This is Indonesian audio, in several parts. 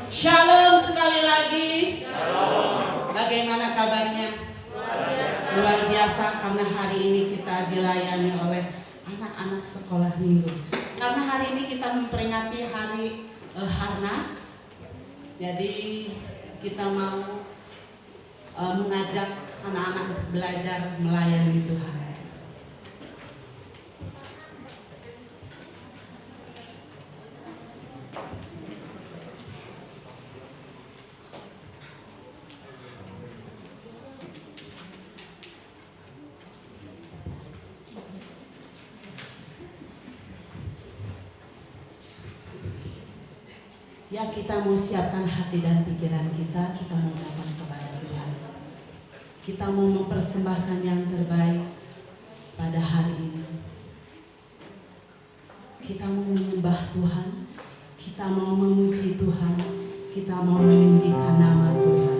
Shalom sekali lagi. Bagaimana kabarnya? Luar biasa karena hari ini kita dilayani oleh anak-anak sekolah minggu. Karena hari ini kita memperingati hari Harnas. Jadi kita mau mengajak anak-anak untuk belajar melayani Tuhan. Ya, kita mau siapkan hati dan pikiran kita mau datang kepada Tuhan. Kita mau mempersembahkan yang terbaik pada hari ini. Kita mau menyembah Tuhan, kita mau memuji Tuhan, kita mau meninggikan nama Tuhan.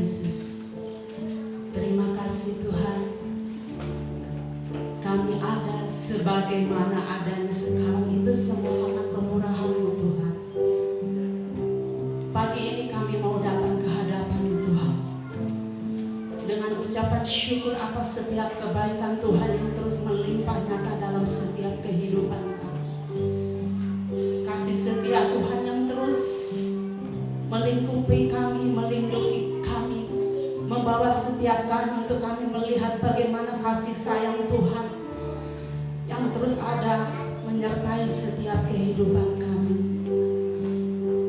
Yesus, terima kasih Tuhan. Kami ada sebagaimana adanya sekarang itu semua karena kemurahan-Mu Tuhan. Pagi ini kami mau datang ke hadapan-Mu Tuhan dengan ucapan syukur atas setiap kebaikan Tuhan yang terus melimpah nyata dalam setiap kehidupan kami. Kasih setia Tuhan yang terus melingkupi kami, melindungi kami, membawa setiap kami untuk kami melihat bagaimana kasih sayang Tuhan yang terus ada menyertai setiap kehidupan kami.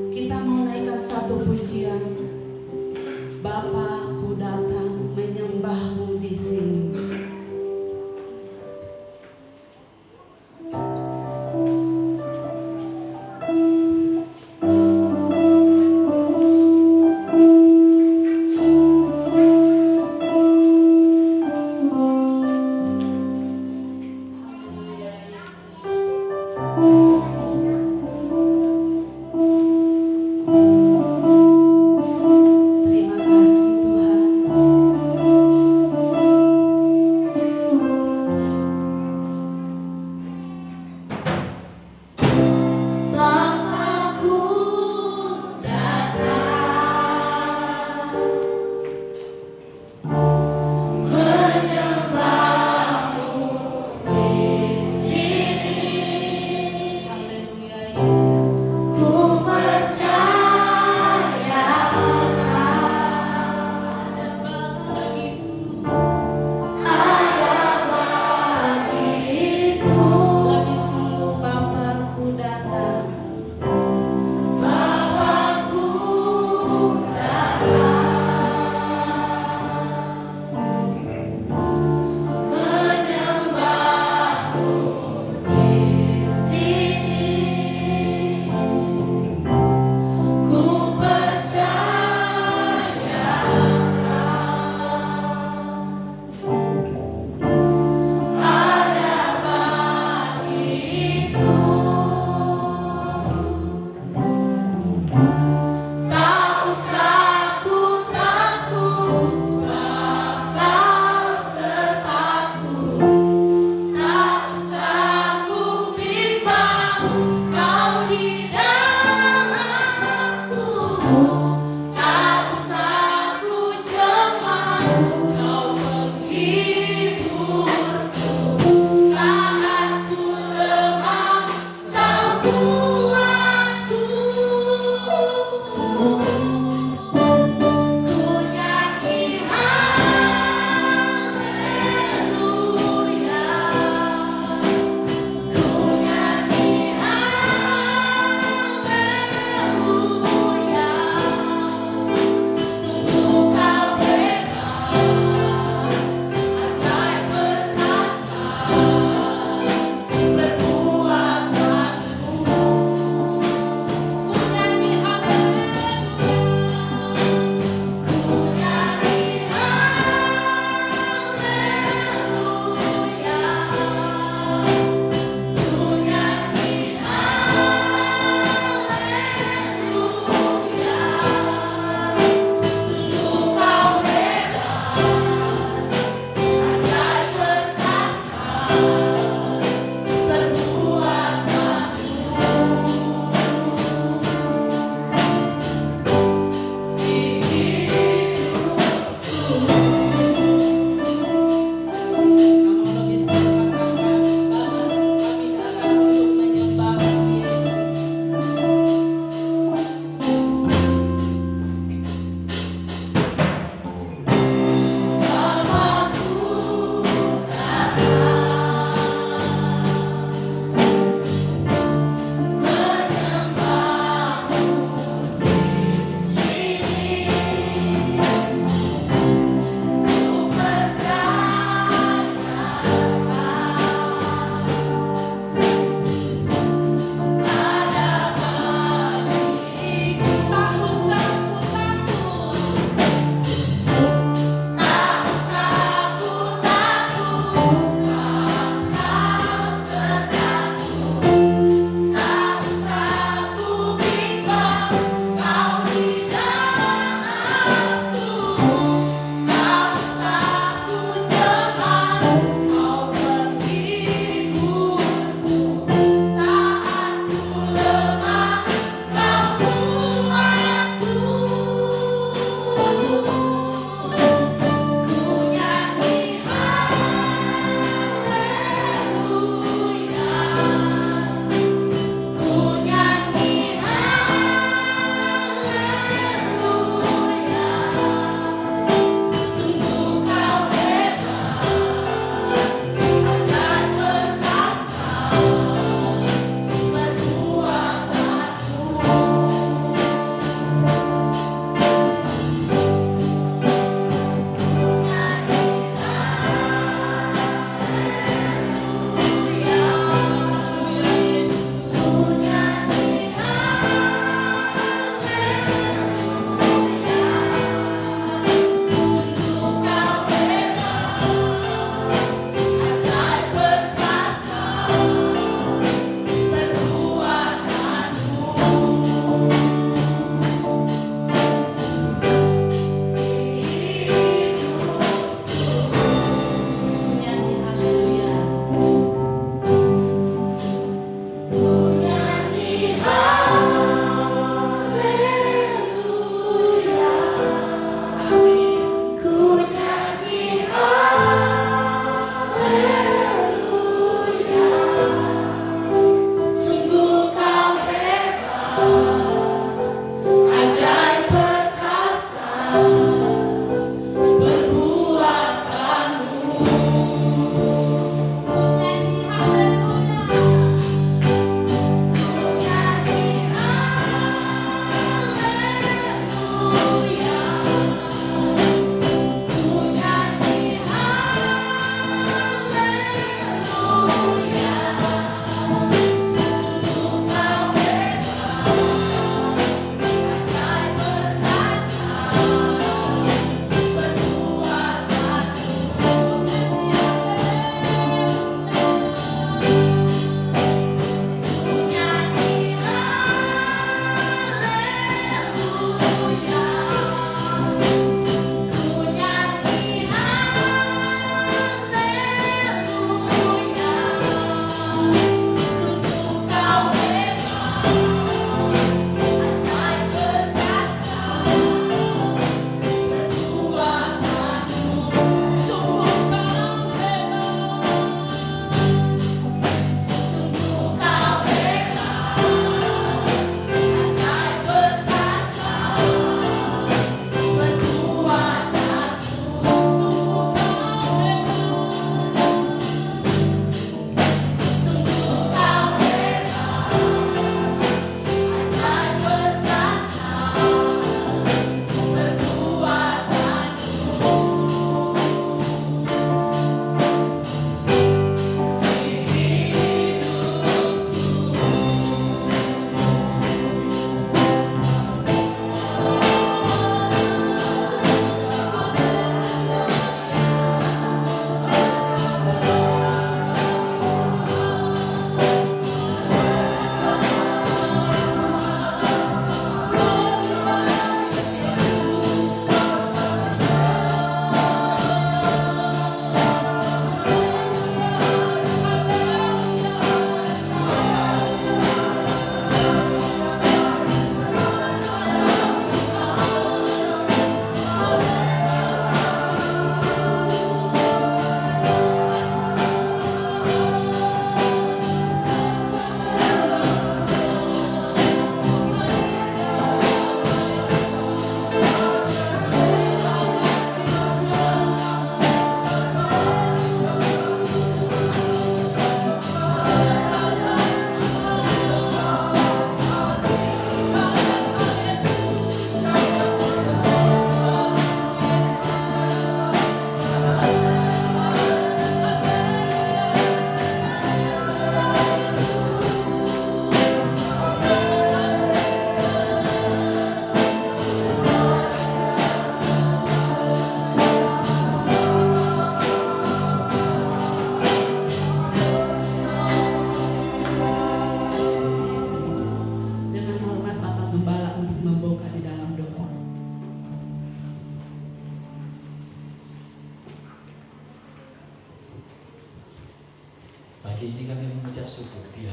Kita mau naikkan satu pujian, Bapa, ku datang menyembah-Mu di sini. Terima kasih Tuhan.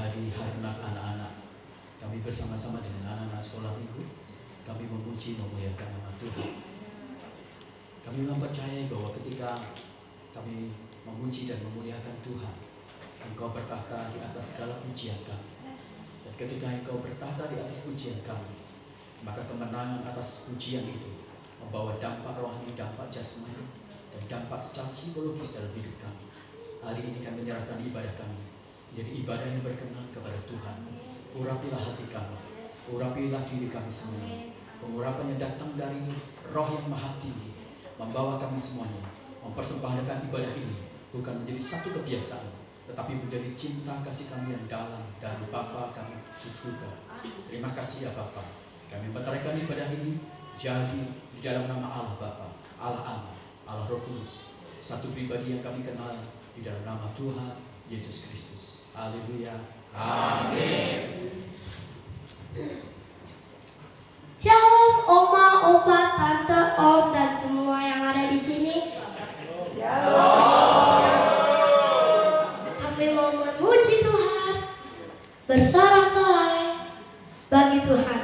hari nas anak-anak, kami bersama-sama dengan anak-anak sekolah minggu, kami memuji memuliakan nama Tuhan. Kami mempercayai bahwa ketika kami memuji dan memuliakan Tuhan, Engkau bertahta di atas segala pujian kami. Dan ketika Engkau bertahta di atas pujian kami, maka kemenangan atas pujian itu membawa dampak rohani, dampak jasmani, dan dampak secara psikologis dalam hidup kami. Hari ini kami menyerahkan ibadah kami menjadi ibadah yang berkenan kepada Tuhan. Urapilah hati kami, urapilah diri kami semua. Pengurapan yang datang dari Roh yang Maha Tinggi membawa kami semuanya mempersembahkan ibadah ini bukan menjadi satu kebiasaan, tetapi menjadi cinta kasih kami yang dalam dari Bapa kami di surga. Terima kasih ya Bapa. Kami mempercayakan ibadah ini jadi di dalam nama Allah Bapa, Allah Anak, Allah Roh Kudus, satu pribadi yang kami kenal di dalam nama Tuhan Yesus Kristus. Haleluya. Amin. Shalom Oma, Opa, Tante, Om, dan semua yang ada di sini. Shalom. Kami mau memuji Tuhan, bersorak-sorai bagi Tuhan.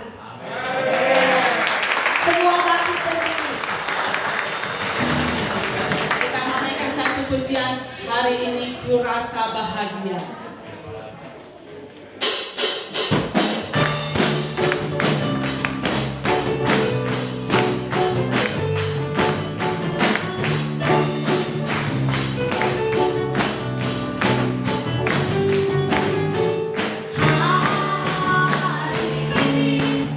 Semua bagi berdiri. Kita menaikkan satu pujian hari ini, ku rasa bahagia. Hari ini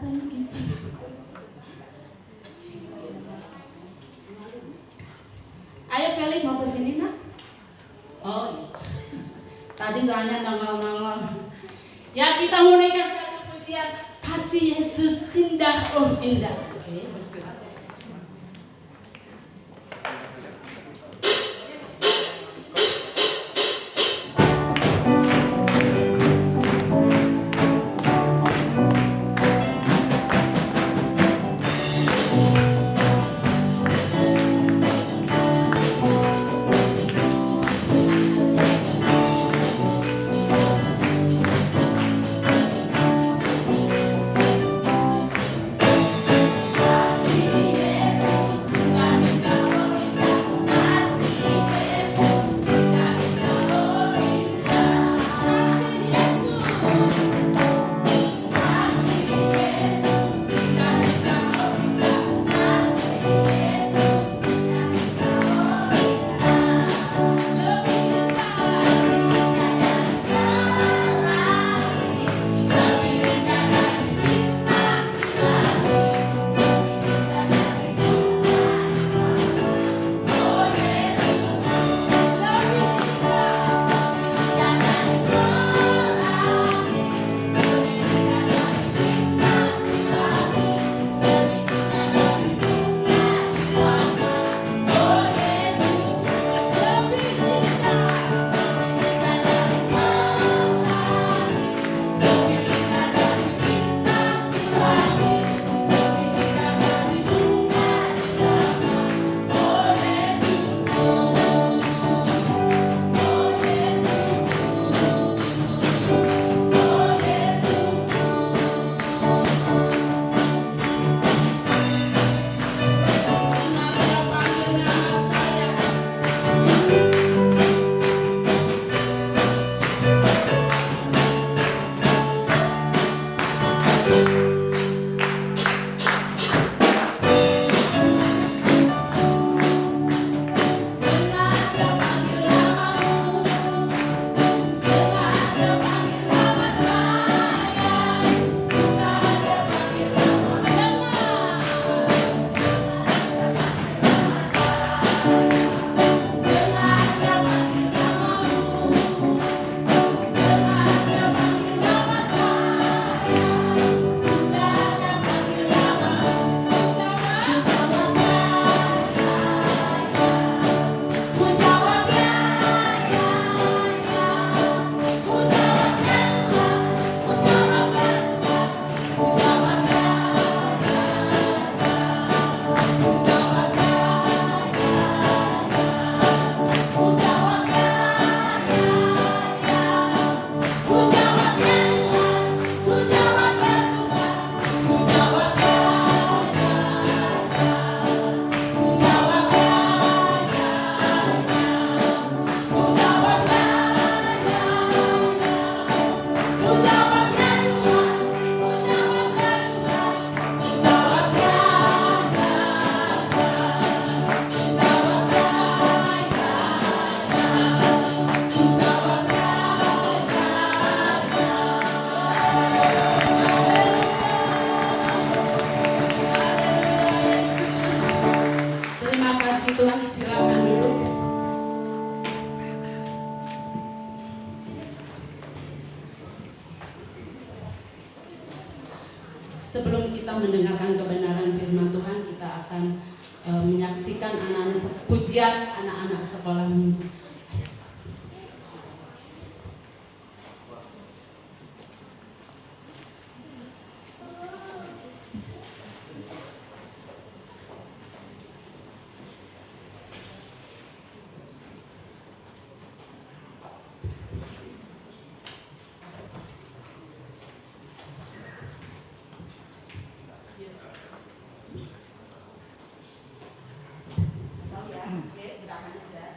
katanya gitu. Ayo Feli mau ke sini nak? Oh iya. Tadi soalnya nongol-nongol. Ya kita mau naikkan satu pujian kasih Yesus indah oh indah. Oke, bergerak. Tuhan silakan duduk. Sebelum kita mendengarkan kebenaran firman Tuhan, kita akan menyaksikan anak-anak pujian anak-anak sekolah minggu. Oke, gerakannya udah.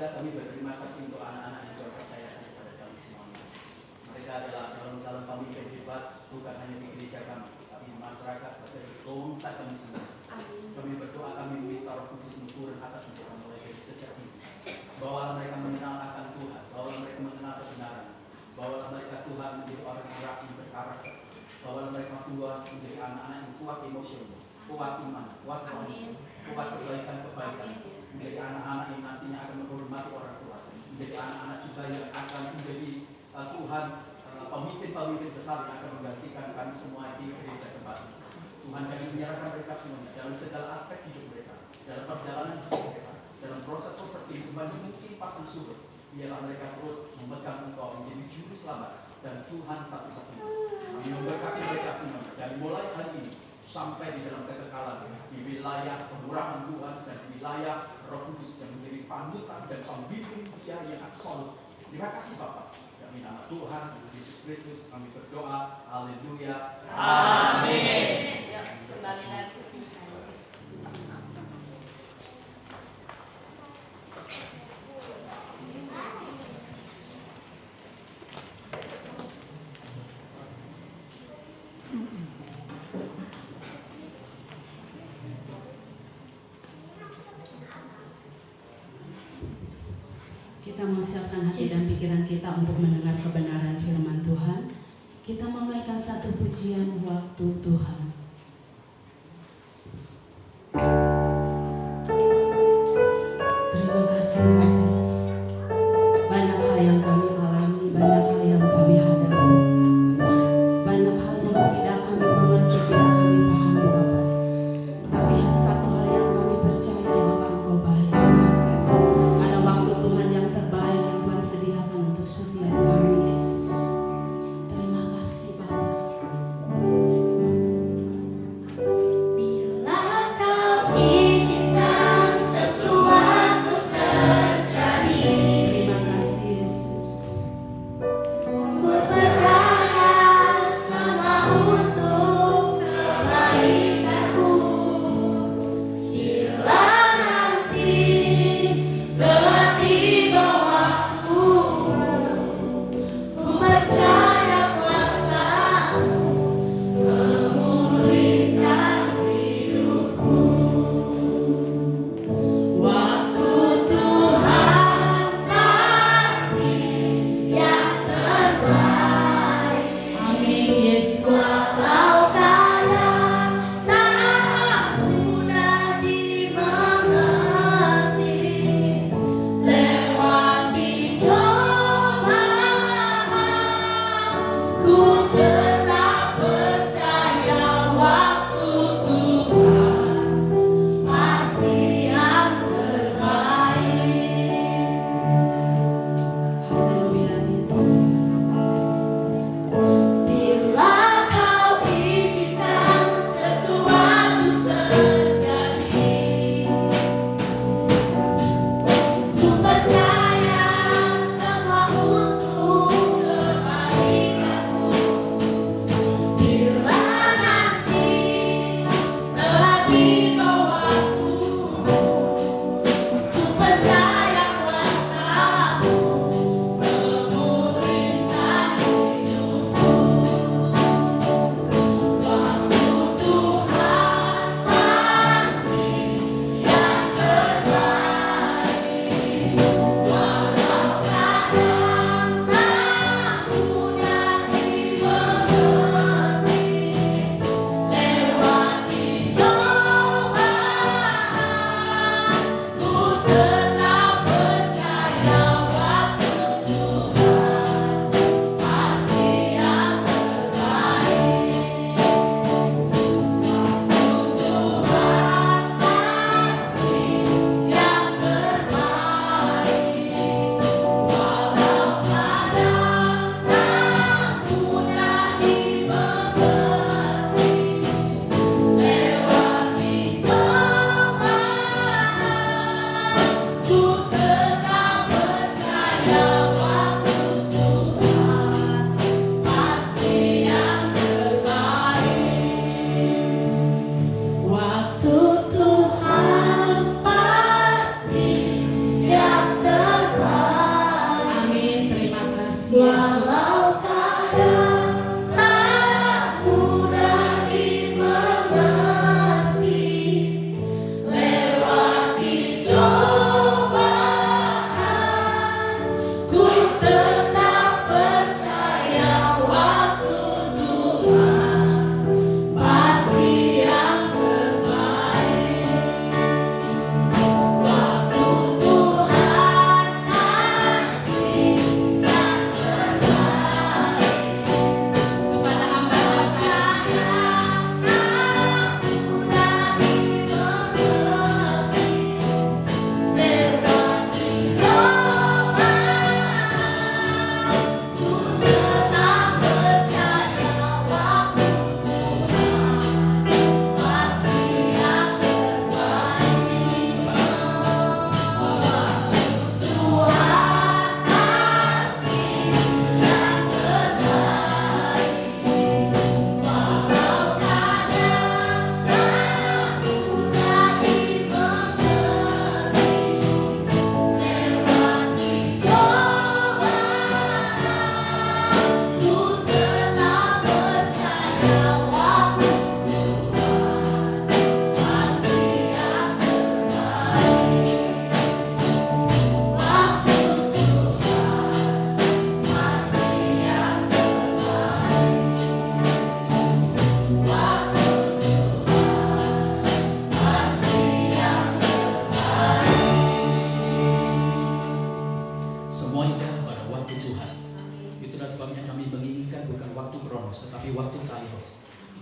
selanjutnya kami berterima kasih untuk anak-anak yang Tuhan percayakan kepada kami semuanya. Mereka adalah calon-calon pemimpin hebat, bukan hanya di gereja kami, tapi di masyarakat, di bangsa kami semua. Kami berdoa, kami meminta Roh Kudus turun atas mereka mulai dari sejak ini. Bawalah mereka mengenal akan Tuhan, bawalah mereka mengenal kebenaran, bawalah mereka Tuhan menjadi orang yang rapi berkarakter, bawalah mereka semua menjadi anak-anak yang kuat emosional, kuat iman, kuat rohani, kuat kebaikan-kebaikan, menjadi anak-anak yang nantinya akan menghormati orang tua, menjadi anak-anak juga yang akan menjadi Tuhan pemimpin-pemimpin besar yang akan menggantikan kami semua di gereja tempat ini. Tuhan, kami menyerahkan mereka semuanya dalam segala aspek hidup mereka, dalam perjalanan hidup mereka, dalam proses-proses kehidupan yang mungkin pasang surut. Biarlah mereka terus memegang Engkau menjadi juru selamat dan Tuhan satu-satunya. Kami memberkati mereka semuanya dari mulai hari ini sampai di dalam kekekalan di wilayah kemurahan Tuhan dan di wilayah Roh Kudus yang menjadi panutan dan pembimbing dia yang absolut. Terima kasih Bapak. Demi nama Tuhan Yesus Kristus kami berdoa. Haleluya. Amin. Kembali lagi ke sini. Kita mempersiapkan hati dan pikiran kita untuk mendengar kebenaran firman Tuhan. Kita memainkan satu pujian waktu Tuhan. Terima kasih Bapa. Banyak hal yang kami alami, banyak hal yang kami hadapi, banyak hal yang tidak kami mengerti, tidak kami pahami Bapa. Tapi satu hal yang kami percaya bahwa Engkau baik Tuhan. Ada waktu Tuhan yang terbaik yang Tuhan sediakan untuk setiap kami Yesus. Terima kasih Bapa. Bila kau izinkan sesuatu terjadi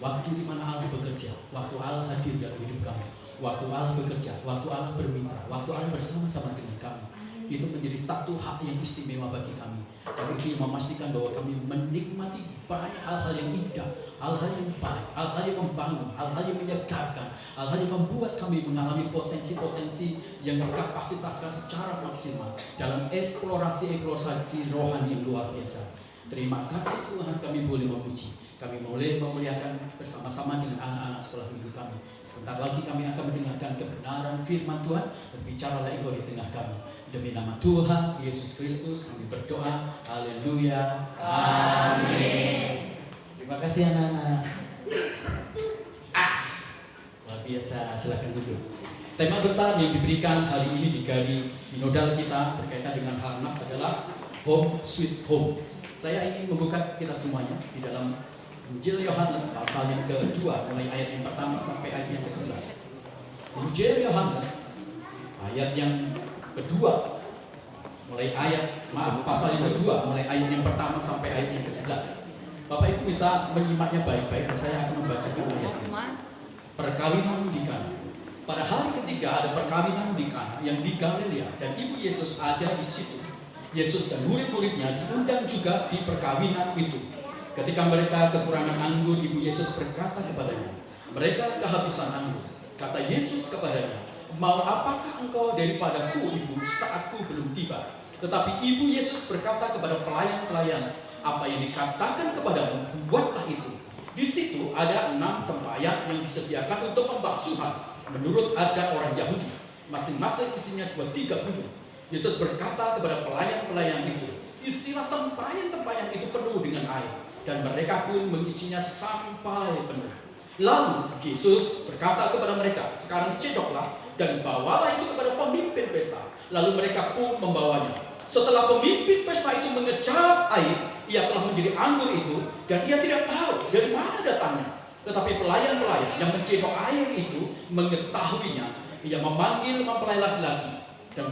Waktu di mana Allah bekerja, waktu Allah hadir dalam hidup kami, waktu Allah bekerja, waktu Allah bermitra, waktu Allah bersama-sama dengan kami, itu menjadi satu hak yang istimewa bagi kami. Dan itu yang memastikan bahwa kami menikmati banyak hal-hal yang indah, hal-hal yang baik, hal-hal yang membangun, hal-hal yang menyegarkan, hal-hal yang membuat kami mengalami potensi-potensi yang berkapasitaskan secara maksimal dalam eksplorasi rohani yang luar biasa. Terima kasih Tuhan, kami boleh memuji, kami boleh memuliakan bersama-sama dengan anak-anak sekolah minggu kami. Sebentar lagi kami akan mendengarkan kebenaran firman Tuhan. Berbicaralah Engkau di tengah kami. Demi nama Tuhan Yesus Kristus kami berdoa. Haleluya. Amin. Terima kasih anak-anak. Luar biasa, silakan duduk. Tema besar yang diberikan hari ini di Gari Sinodal kita berkaitan dengan Harnas adalah Home Sweet Home. Saya ingin membuka kita semuanya di dalam Injil Yohanes pasal yang kedua mulai ayat yang pertama sampai ayat yang ke-11. Injil Yohanes ayat yang kedua mulai pasal yang kedua mulai ayat yang pertama sampai ayat yang ke-11. Bapak Ibu bisa menyimaknya baik-baik dan saya akan membacakan ayat ini. Perkawinan di Kana. Pada hari ketiga ada perkawinan di Kana yang di Galilea dan Ibu Yesus ada di situ. Yesus dan murid-muridnya diundang juga di perkawinan itu. Ketika mereka kekurangan anggur, Ibu Yesus berkata kepadanya, mereka kehabisan anggur. Kata Yesus kepadanya, mau apakah engkau daripadaku, Ibu, saatku belum tiba? Tetapi Ibu Yesus berkata kepada pelayan-pelayan, apa yang dikatakan kepadamu, buatlah itu. Di situ ada 6 tempayan yang disediakan untuk pembasuhan menurut adat orang Yahudi. Masing-masing isinya 2-3 bujur. Yesus berkata kepada pelayan-pelayan itu, isilah tempayan-tempayan itu penuh dengan air. Dan mereka pun mengisinya sampai penuh. Lalu Yesus berkata kepada mereka, sekarang cedoklah dan bawalah itu kepada pemimpin pesta. Lalu mereka pun membawanya. Setelah pemimpin pesta itu mengecap air, ia telah menjadi anggur itu, dan ia tidak tahu dari mana datangnya. Tetapi pelayan-pelayan yang mencedok air itu mengetahuinya. Ia memanggil mempelai laki-laki dan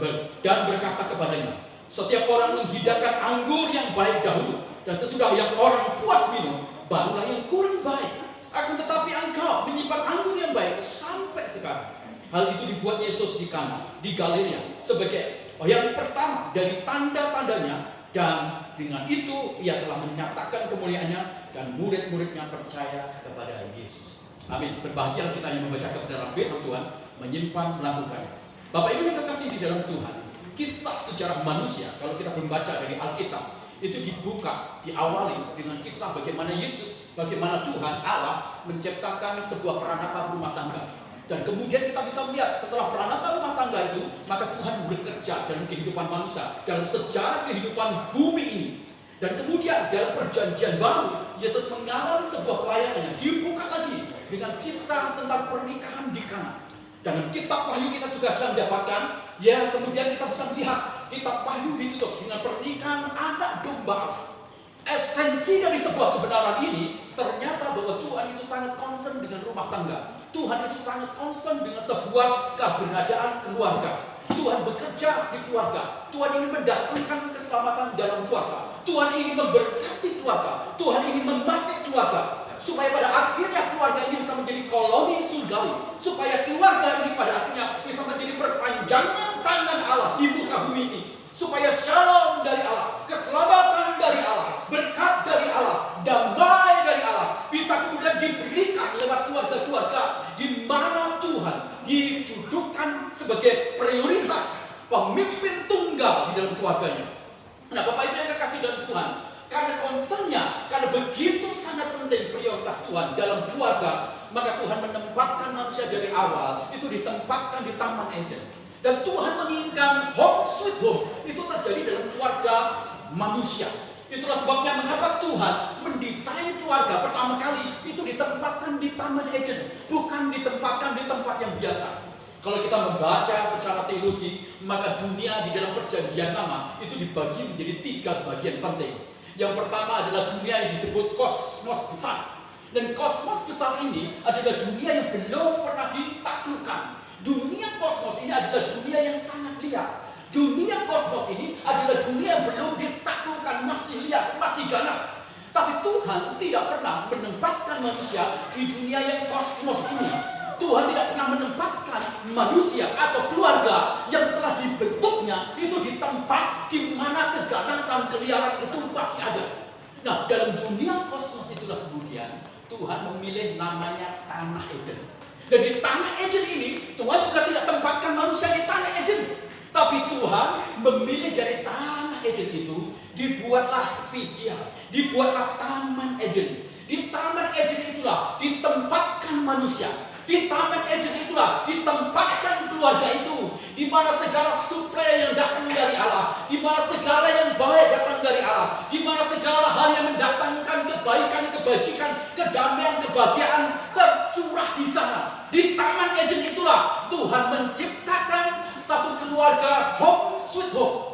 berkata kepadanya, setiap orang menghidangkan anggur yang baik dahulu, dan sesudah yang orang puas minum, barulah yang kurang baik. Akan tetapi engkau menyimpan anggur yang baik sampai sekarang. Hal itu dibuat Yesus di Kana, di Galilea, sebagai yang pertama dari tanda-tandanya, dan dengan itu ia telah menyatakan kemuliaannya, dan murid-muridnya percaya kepada Yesus. Amin. Berbahagialah kita yang membaca kebenaran firman Tuhan, menyimpan, melakukannya. Bapak Ibu yang kekasih di dalam Tuhan, kisah sejarah manusia, kalau kita membaca dari Alkitab, itu dibuka, diawali dengan kisah bagaimana Yesus, bagaimana Tuhan Allah menciptakan sebuah peranata rumah tangga. Dan kemudian kita bisa melihat setelah peranata rumah tangga itu, maka Tuhan bekerja dalam kehidupan manusia, dalam sejarah kehidupan bumi ini. Dan kemudian dalam perjanjian baru, Yesus mengalami sebuah pelayanan yang dibuka lagi dengan kisah tentang pernikahan di Kana. Dalam kitab Wahyu kita juga akan mendapatkan, ya kemudian kita bisa melihat kitab Wahyu ditutup dengan pernikahan anak domba Allah. Esensi dari sebuah kebenaran ini ternyata bahwa Tuhan itu sangat concern dengan rumah tangga. Tuhan itu sangat concern dengan sebuah keberadaan keluarga. Tuhan bekerja di keluarga. Tuhan ingin mendatangkan keselamatan dalam keluarga. Tuhan ingin memberkati keluarga. Tuhan ingin memakai keluarga, supaya pada akhirnya keluarga ini bisa menjadi koloni surgawi, supaya keluarga ini pada akhirnya bisa menjadi perpanjangan tangan Allah di muka bumi ini, supaya shalom dari Allah, keselamatan dari Allah, berkat dari Allah, damai dari Allah bisa kemudian diberikan lewat keluarga-keluarga di mana Tuhan didudukkan sebagai prioritas pemimpin tunggal di dalam keluarganya. Nah, Bapak Ibu yang kekasih dalam Tuhan, karena concernnya, karena begitu sangat penting prioritas Tuhan dalam keluarga, maka Tuhan menempatkan manusia dari awal itu ditempatkan di Taman Eden. Dan Tuhan menginginkan home sweet home itu terjadi dalam keluarga manusia. Itulah sebabnya mengapa Tuhan mendesain keluarga pertama kali itu ditempatkan di Taman Eden, bukan ditempatkan di tempat yang biasa. Kalau kita membaca secara teologi, maka dunia di dalam perjanjian lama itu dibagi menjadi 3 bagian penting. Yang pertama adalah dunia yang disebut kosmos besar. Dan kosmos besar ini adalah dunia yang belum pernah ditaklukkan. Dunia kosmos ini adalah dunia yang sangat liar. Dunia kosmos ini adalah dunia yang belum ditaklukkan, masih liar, masih ganas. Tapi Tuhan tidak pernah menempatkan manusia di dunia yang kosmos ini. Tuhan tidak pernah menempatkan manusia atau keluarga yang telah dibentuknya itu di tempat di mana keganasan, keliaran itu pasti ada. Nah, dalam dunia kosmos itulah kemudian Tuhan memilih namanya Tanah Eden. Dan di Tanah Eden ini Tuhan juga tidak tempatkan manusia di Tanah Eden. Tapi Tuhan memilih dari Tanah Eden itu dibuatlah spesial, dibuatlah Taman Eden. Di Taman Eden itulah ditempatkan manusia. Di Taman Eden itulah ditempatkan keluarga itu, di mana segala suplai yang datang dari Allah, di mana segala yang baik datang dari Allah, di mana segala hal yang mendatangkan kebaikan, kebajikan, kedamaian, kebahagiaan tercurah di sana. Di Taman Eden itulah Tuhan menciptakan satu keluarga home sweet home.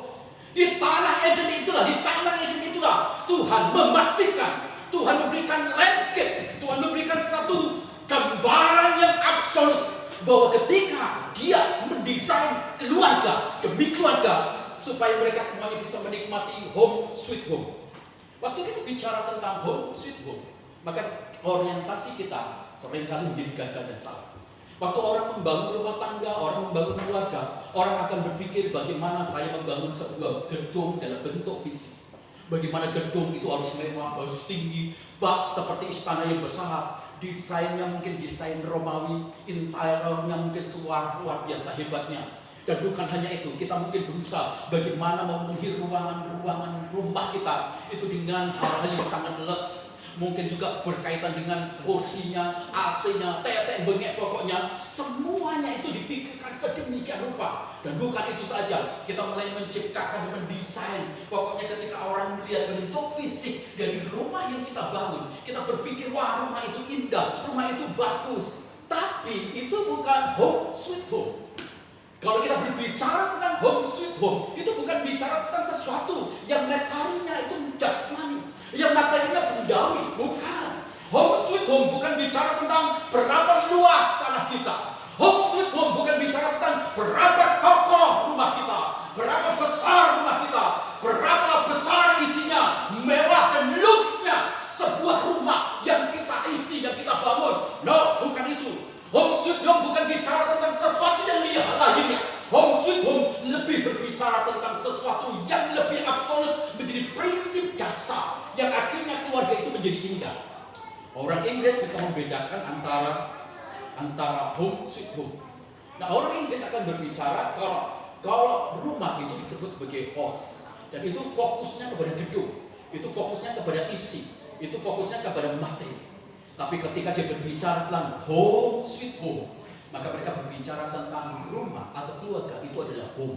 Di Tanah Eden itulah, di Taman Eden itulah Tuhan memastikan, Tuhan memberikan landscape, Tuhan memberikan satu gambaran yang absolut bahwa ketika Dia mendesain keluarga demi keluarga supaya mereka semuanya bisa menikmati home sweet home. Waktu kita bicara tentang home sweet home, maka orientasi kita seringkali menjadi gagal dan salah. Waktu orang membangun rumah tangga, orang membangun keluarga, orang akan berpikir bagaimana saya membangun sebuah gedung dalam bentuk fisik. Bagaimana gedung itu harus mewah, harus tinggi, bak seperti istana yang besar, desainnya mungkin desain Romawi, interiornya mungkin luar biasa hebatnya. Dan bukan hanya itu, kita mungkin berusaha bagaimana memenuhi ruangan-ruangan rumah kita itu dengan hal-hal yang sangat luas. Mungkin juga berkaitan dengan kursinya, AC-nya, tetek bengek, pokoknya semuanya itu dipikirkan sedemikian rupa. Dan bukan itu saja, kita mulai menciptakan, mendesain. Pokoknya ketika orang melihat bentuk fisik dari rumah yang kita bangun, kita berpikir, wah rumah itu indah, rumah itu bagus. Tapi itu bukan home sweet home. Kalau kita berbicara tentang home sweet home, itu bukan bicara tentang sesuatu yang materinya itu jasmani, yang materinya bendawi, bukan. Home sweet home bukan bicara tentang berapa luas tanah kita. Home sweet home bukan bicara tentang berapa kokoh rumah kita, berapa besar rumah kita, berapa besar isinya, mewah dan luxnya sebuah rumah yang kita isi, yang kita bangun. No, bukan itu. Home sweet home bukan bicara tentang sesuatu yang lihat lainnya. Home sweet home lebih berbicara tentang sesuatu yang lebih absolut, menjadi prinsip dasar yang akhirnya keluarga itu menjadi indah. Orang Inggris bisa membedakan antara home sweet home. Nah, orang Inggris akan berbicara kalau rumah itu disebut sebagai house, dan itu fokusnya kepada gedung, itu fokusnya kepada isi, itu fokusnya kepada materi. Tapi ketika dia berbicara tentang home sweet home, maka mereka berbicara tentang rumah atau keluarga itu adalah home.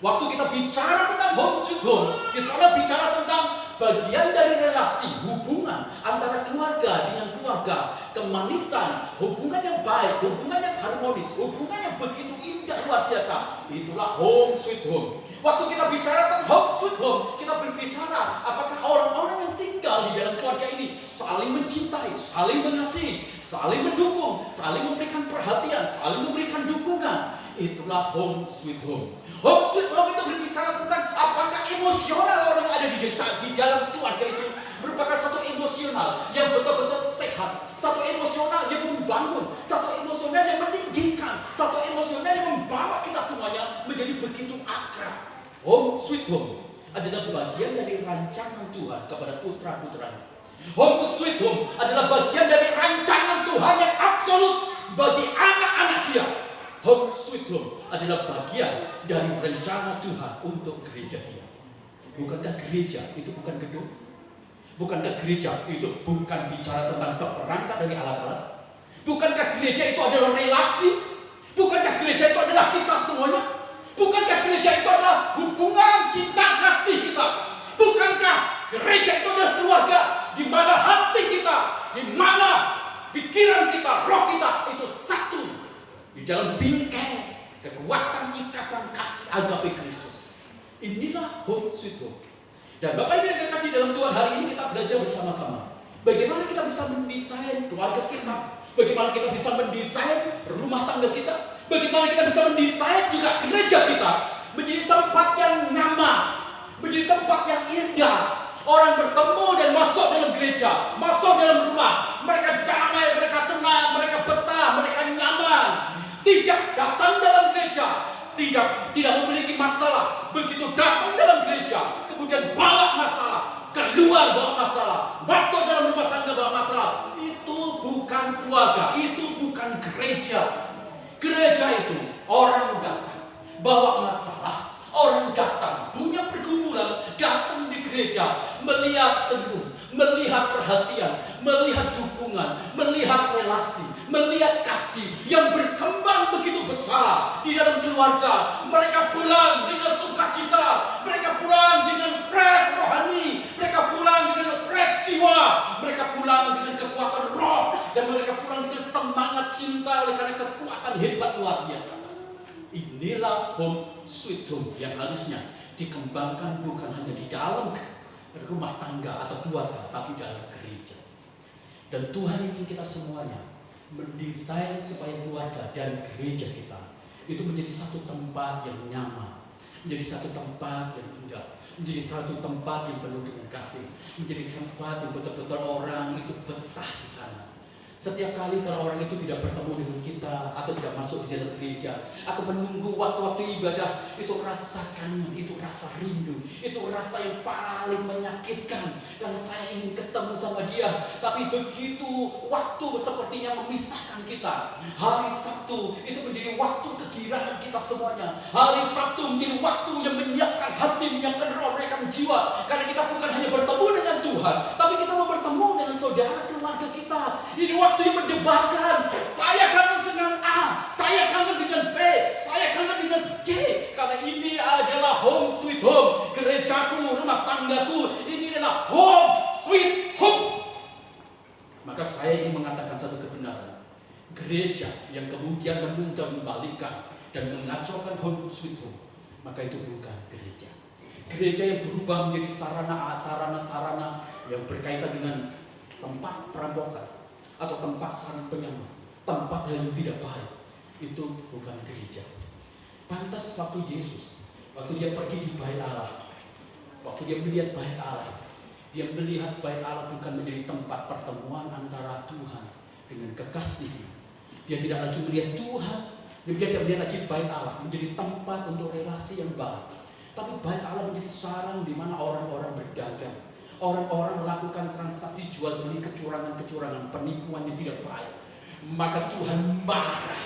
Waktu kita bicara tentang home sweet home, di sana bicara tentang bagian dari relasi, hubungan antara keluarga dengan keluarga, kemanisan, hubungan yang baik, hubungan yang harmonis, hubungan yang begitu indah luar biasa. Itulah home sweet home. Waktu kita bicara tentang home sweet home, kita berbicara apakah orang-orang yang tinggal di dalam keluarga ini saling mencintai, saling mengasihi, saling mendukung, saling memberikan perhatian, saling memberikan dukungan. Itulah home sweet home. Home sweet home itu berbicara tentang apakah emosional orang yang ada di desa, di dalam keluarga itu merupakan satu emosional yang betul-betul sehat, satu emosional yang membangun, satu emosional yang meninggikan, satu emosional yang membawa kita semuanya menjadi begitu akrab. Home sweet home adalah bagian dari rancangan Tuhan kepada putra-putranya. Home sweet home adalah bagian dari rancangan Tuhan yang absolut bagi anak-anak Dia. Home sweet home adalah bagian dari rencana Tuhan untuk gereja Dia. Bukankah gereja itu bukan gedung? Bukankah gereja itu bukan bicara tentang seperangkat dari alat-alat? Bukankah gereja itu adalah relasi? Bukankah gereja itu adalah kita semuanya? Bukankah gereja itu adalah hubungan cinta kasih kita? Bukankah gereja itu adalah keluarga di mana hati kita, di mana pikiran kita, roh kita itu satu di dalam bingkai kekuatan ikatan kasih agape Kristus. Inilah home sweet home. Dan Bapak Ibu yang kekasih dalam Tuhan, hari ini kita belajar bersama-sama bagaimana kita bisa mendesain keluarga kita, bagaimana kita bisa mendesain rumah tangga kita, bagaimana kita bisa mendesain juga gereja kita menjadi tempat yang nyaman, menjadi tempat yang indah, Orang bertemu dan masuk dalam gereja, masuk dalam rumah. Mereka damai, mereka tenang, mereka betah, mereka nyaman. Tidak datang dalam gereja, tidak memiliki masalah. Begitu datang dalam gereja, kemudian bawa masalah, keluar bawa masalah, masuk dalam rumah tangga bawa masalah. Itu bukan keluarga, itu bukan gereja. Gereja itu orang datang bawa masalah, orang datang punya pergumulan, datang di gereja melihat senyum, melihat perhatian, melihat dukungan, melihat relasi, melihat kasih yang berkembang begitu besar di dalam keluarga. Mereka pulang dengan sukacita, mereka pulang dengan fresh rohani, mereka pulang dengan fresh jiwa, mereka pulang dengan kekuatan roh, dan mereka pulang dengan semangat cinta oleh karena kekuatan hebat luar biasa. Inilah home sweet home yang harusnya dikembangkan bukan hanya di dalam rumah tangga atau keluarga, tapi dalam gereja. Dan Tuhan ingin kita semuanya mendesain supaya keluarga dan gereja kita itu menjadi satu tempat yang nyaman, menjadi satu tempat yang indah, menjadi satu tempat yang penuh dengan kasih, menjadi tempat yang betul-betul orang itu betah di sana. Setiap kali kalau orang itu tidak bertemu dengan kita atau tidak masuk di dalam gereja atau menunggu waktu-waktu ibadah, itu rasa kangen, itu rasa rindu, itu rasa yang paling menyakitkan. Karena saya ingin ketemu sama dia, tapi begitu waktu sepertinya memisahkan kita. Hari Sabtu itu menjadi waktu kegiraan kita semuanya. Hari Sabtu menjadi waktu yang menyiapkan hati, menyiapkan roh, menyiapkan jiwa. Karena kita bukan hanya bertemu dengan Tuhan, tapi kita mau bertemu dengan saudara keluarga kita. Ini waktu yang mendebarkan, saya kangen dengan A, saya kangen dengan B, saya kangen dengan C. Karena ini adalah home sweet home. Gerejaku, rumah tanggaku, ini adalah home sweet home. Maka saya ingin mengatakan satu kebenaran. Gereja yang kemudian menunda-membalikan dan mengacaukan home sweet home, maka itu bukan gereja. Gereja yang berubah menjadi sarana-sarana yang berkaitan dengan tempat perampokan atau tempat sarang penyamun, tempat yang tidak baik, itu bukan gereja. Pantas waktu Yesus, waktu dia pergi di bait Allah, waktu dia melihat bait Allah, dia melihat bait Allah bukan menjadi tempat pertemuan antara Tuhan dengan kekasih. Dia tidak lagi melihat Tuhan, dia tidak melihat lagi bait Allah menjadi tempat untuk relasi yang baik, tapi bait Allah menjadi sarang di mana orang-orang berdagang. Orang-orang melakukan transaksi jual beli, kecurangan-kecurangan, penipuan yang tidak baik. Maka Tuhan marah.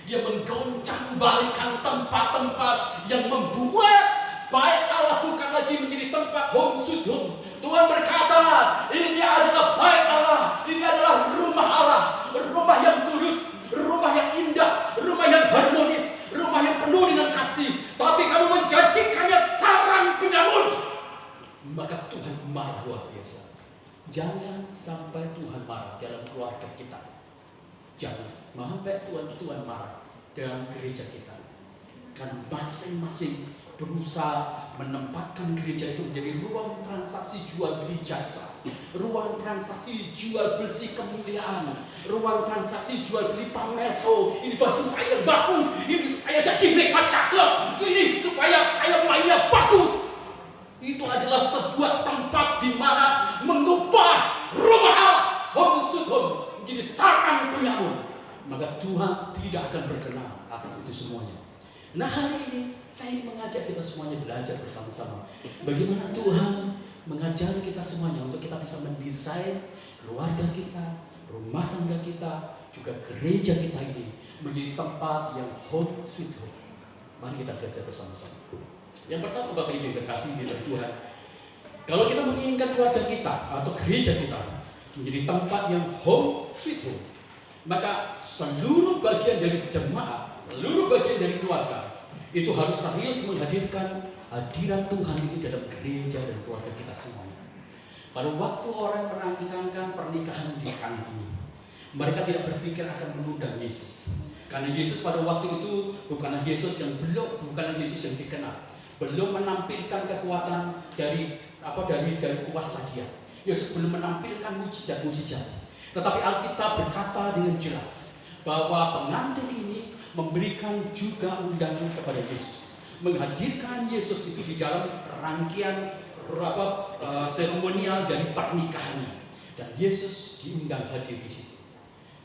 Dia menggoncang balikan tempat-tempat yang membuat bait Allah bukan lagi menjadi tempat home sweet home. Tuhan berkata, ini adalah bait Allah, ini adalah rumah Allah, rumah yang kudus, rumah yang indah, rumah yang harmonis, rumah yang penuh dengan kasih. Tapi kamu menjadikannya sarang penyamun. Maka Tuhan marah luar biasa. Jangan sampai Tuhan marah dalam keluarga kita. Jangan sampai Tuhan marah dalam gereja kita. Karena masing-masing berusaha menempatkan gereja itu menjadi ruang transaksi jual beli jasa, ruang transaksi jual beli kemuliaan, ruang transaksi jual beli pamer. So, ini baju saya bagus, ini supaya saya dinilai cakep, ini supaya saya mainnya bagus. Itu adalah sebuah tempat di mana mengubah rumah Allah, home sweet home, menjadi sarang penyamun. Maka Tuhan tidak akan berkenan atas itu semuanya. Nah, hari ini saya ingin mengajak kita semuanya belajar bersama-sama bagaimana Tuhan mengajari kita semuanya untuk kita bisa mendesain keluarga kita, rumah tangga kita, juga gereja kita ini menjadi tempat yang home sweet home. Mari kita belajar bersama-sama. Yang pertama, Bapak Ibu yang terkasih di dalam Tuhan, kalau kita menginginkan keluarga kita atau gereja kita menjadi tempat yang home sweet home, maka seluruh bagian dari jemaat, seluruh bagian dari keluarga itu harus serius menghadirkan hadirat Tuhan ini dalam gereja dan keluarga kita semuanya. Pada waktu orang merancangkan pernikahan di Kana ini, mereka tidak berpikir akan mengundang Yesus, karena Yesus pada waktu itu bukanlah Yesus yang Yesus yang dikenal, belum menampilkan kekuatan dari kuasa Dia. Yesus belum menampilkan mujizat-mujizat. Tetapi Alkitab berkata dengan jelas bahwa pengantin ini memberikan juga undangan kepada Yesus, menghadirkan Yesus itu di dalam rangkaian seremonial dari pernikahannya. Dan Yesus diundang hadir di situ.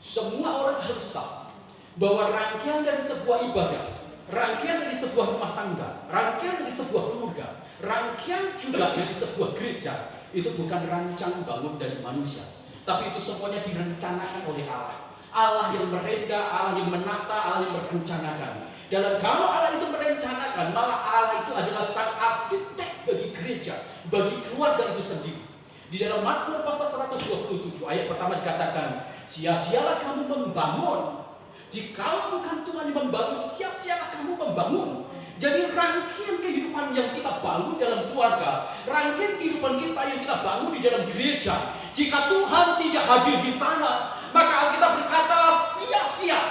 Semua orang harus tahu bahwa rangkaian dari sebuah ibadah, rangkaian dari sebuah rumah tangga, rangkaian dari sebuah keluarga, rangkaian juga dari sebuah gereja, itu bukan rancang bangun dari manusia, tapi itu semuanya direncanakan oleh Allah. Allah yang mereda, Allah yang menata, Allah yang merencanakan. Dan kalau Allah itu merencanakan, malah Allah itu adalah sang arsitek bagi gereja, bagi keluarga itu sendiri. Di dalam Mazmur pasal 127 ayat pertama dikatakan, sia-sialah kamu membangun. Jikalau bukan Tuhan yang membangun, sia-sialah kamu membangun. Jadi rangkaian kehidupan yang kita bangun dalam keluarga, rangkaian kehidupan kita yang kita bangun di dalam gereja, jika Tuhan tidak hadir di sana, maka kita berkata sia-sia.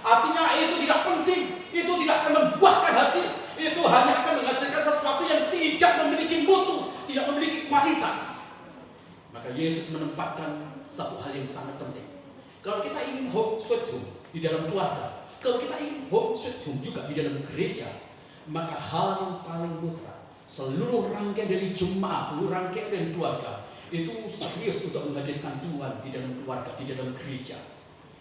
Artinya itu tidak penting, itu tidak akan membuahkan hasil, itu hanya akan menghasilkan sesuatu yang tidak memiliki mutu, tidak memiliki kualitas. Maka Yesus menempatkan satu hal yang sangat penting. Kalau kita ingin home sweet home di dalam keluarga, kalau kita ingin home sweet home juga di dalam gereja, maka hal yang paling mutlak, seluruh rangkaian dari jemaat, seluruh rangkaian dari keluarga itu serius untuk menghadirkan Tuhan di dalam keluarga, di dalam gereja.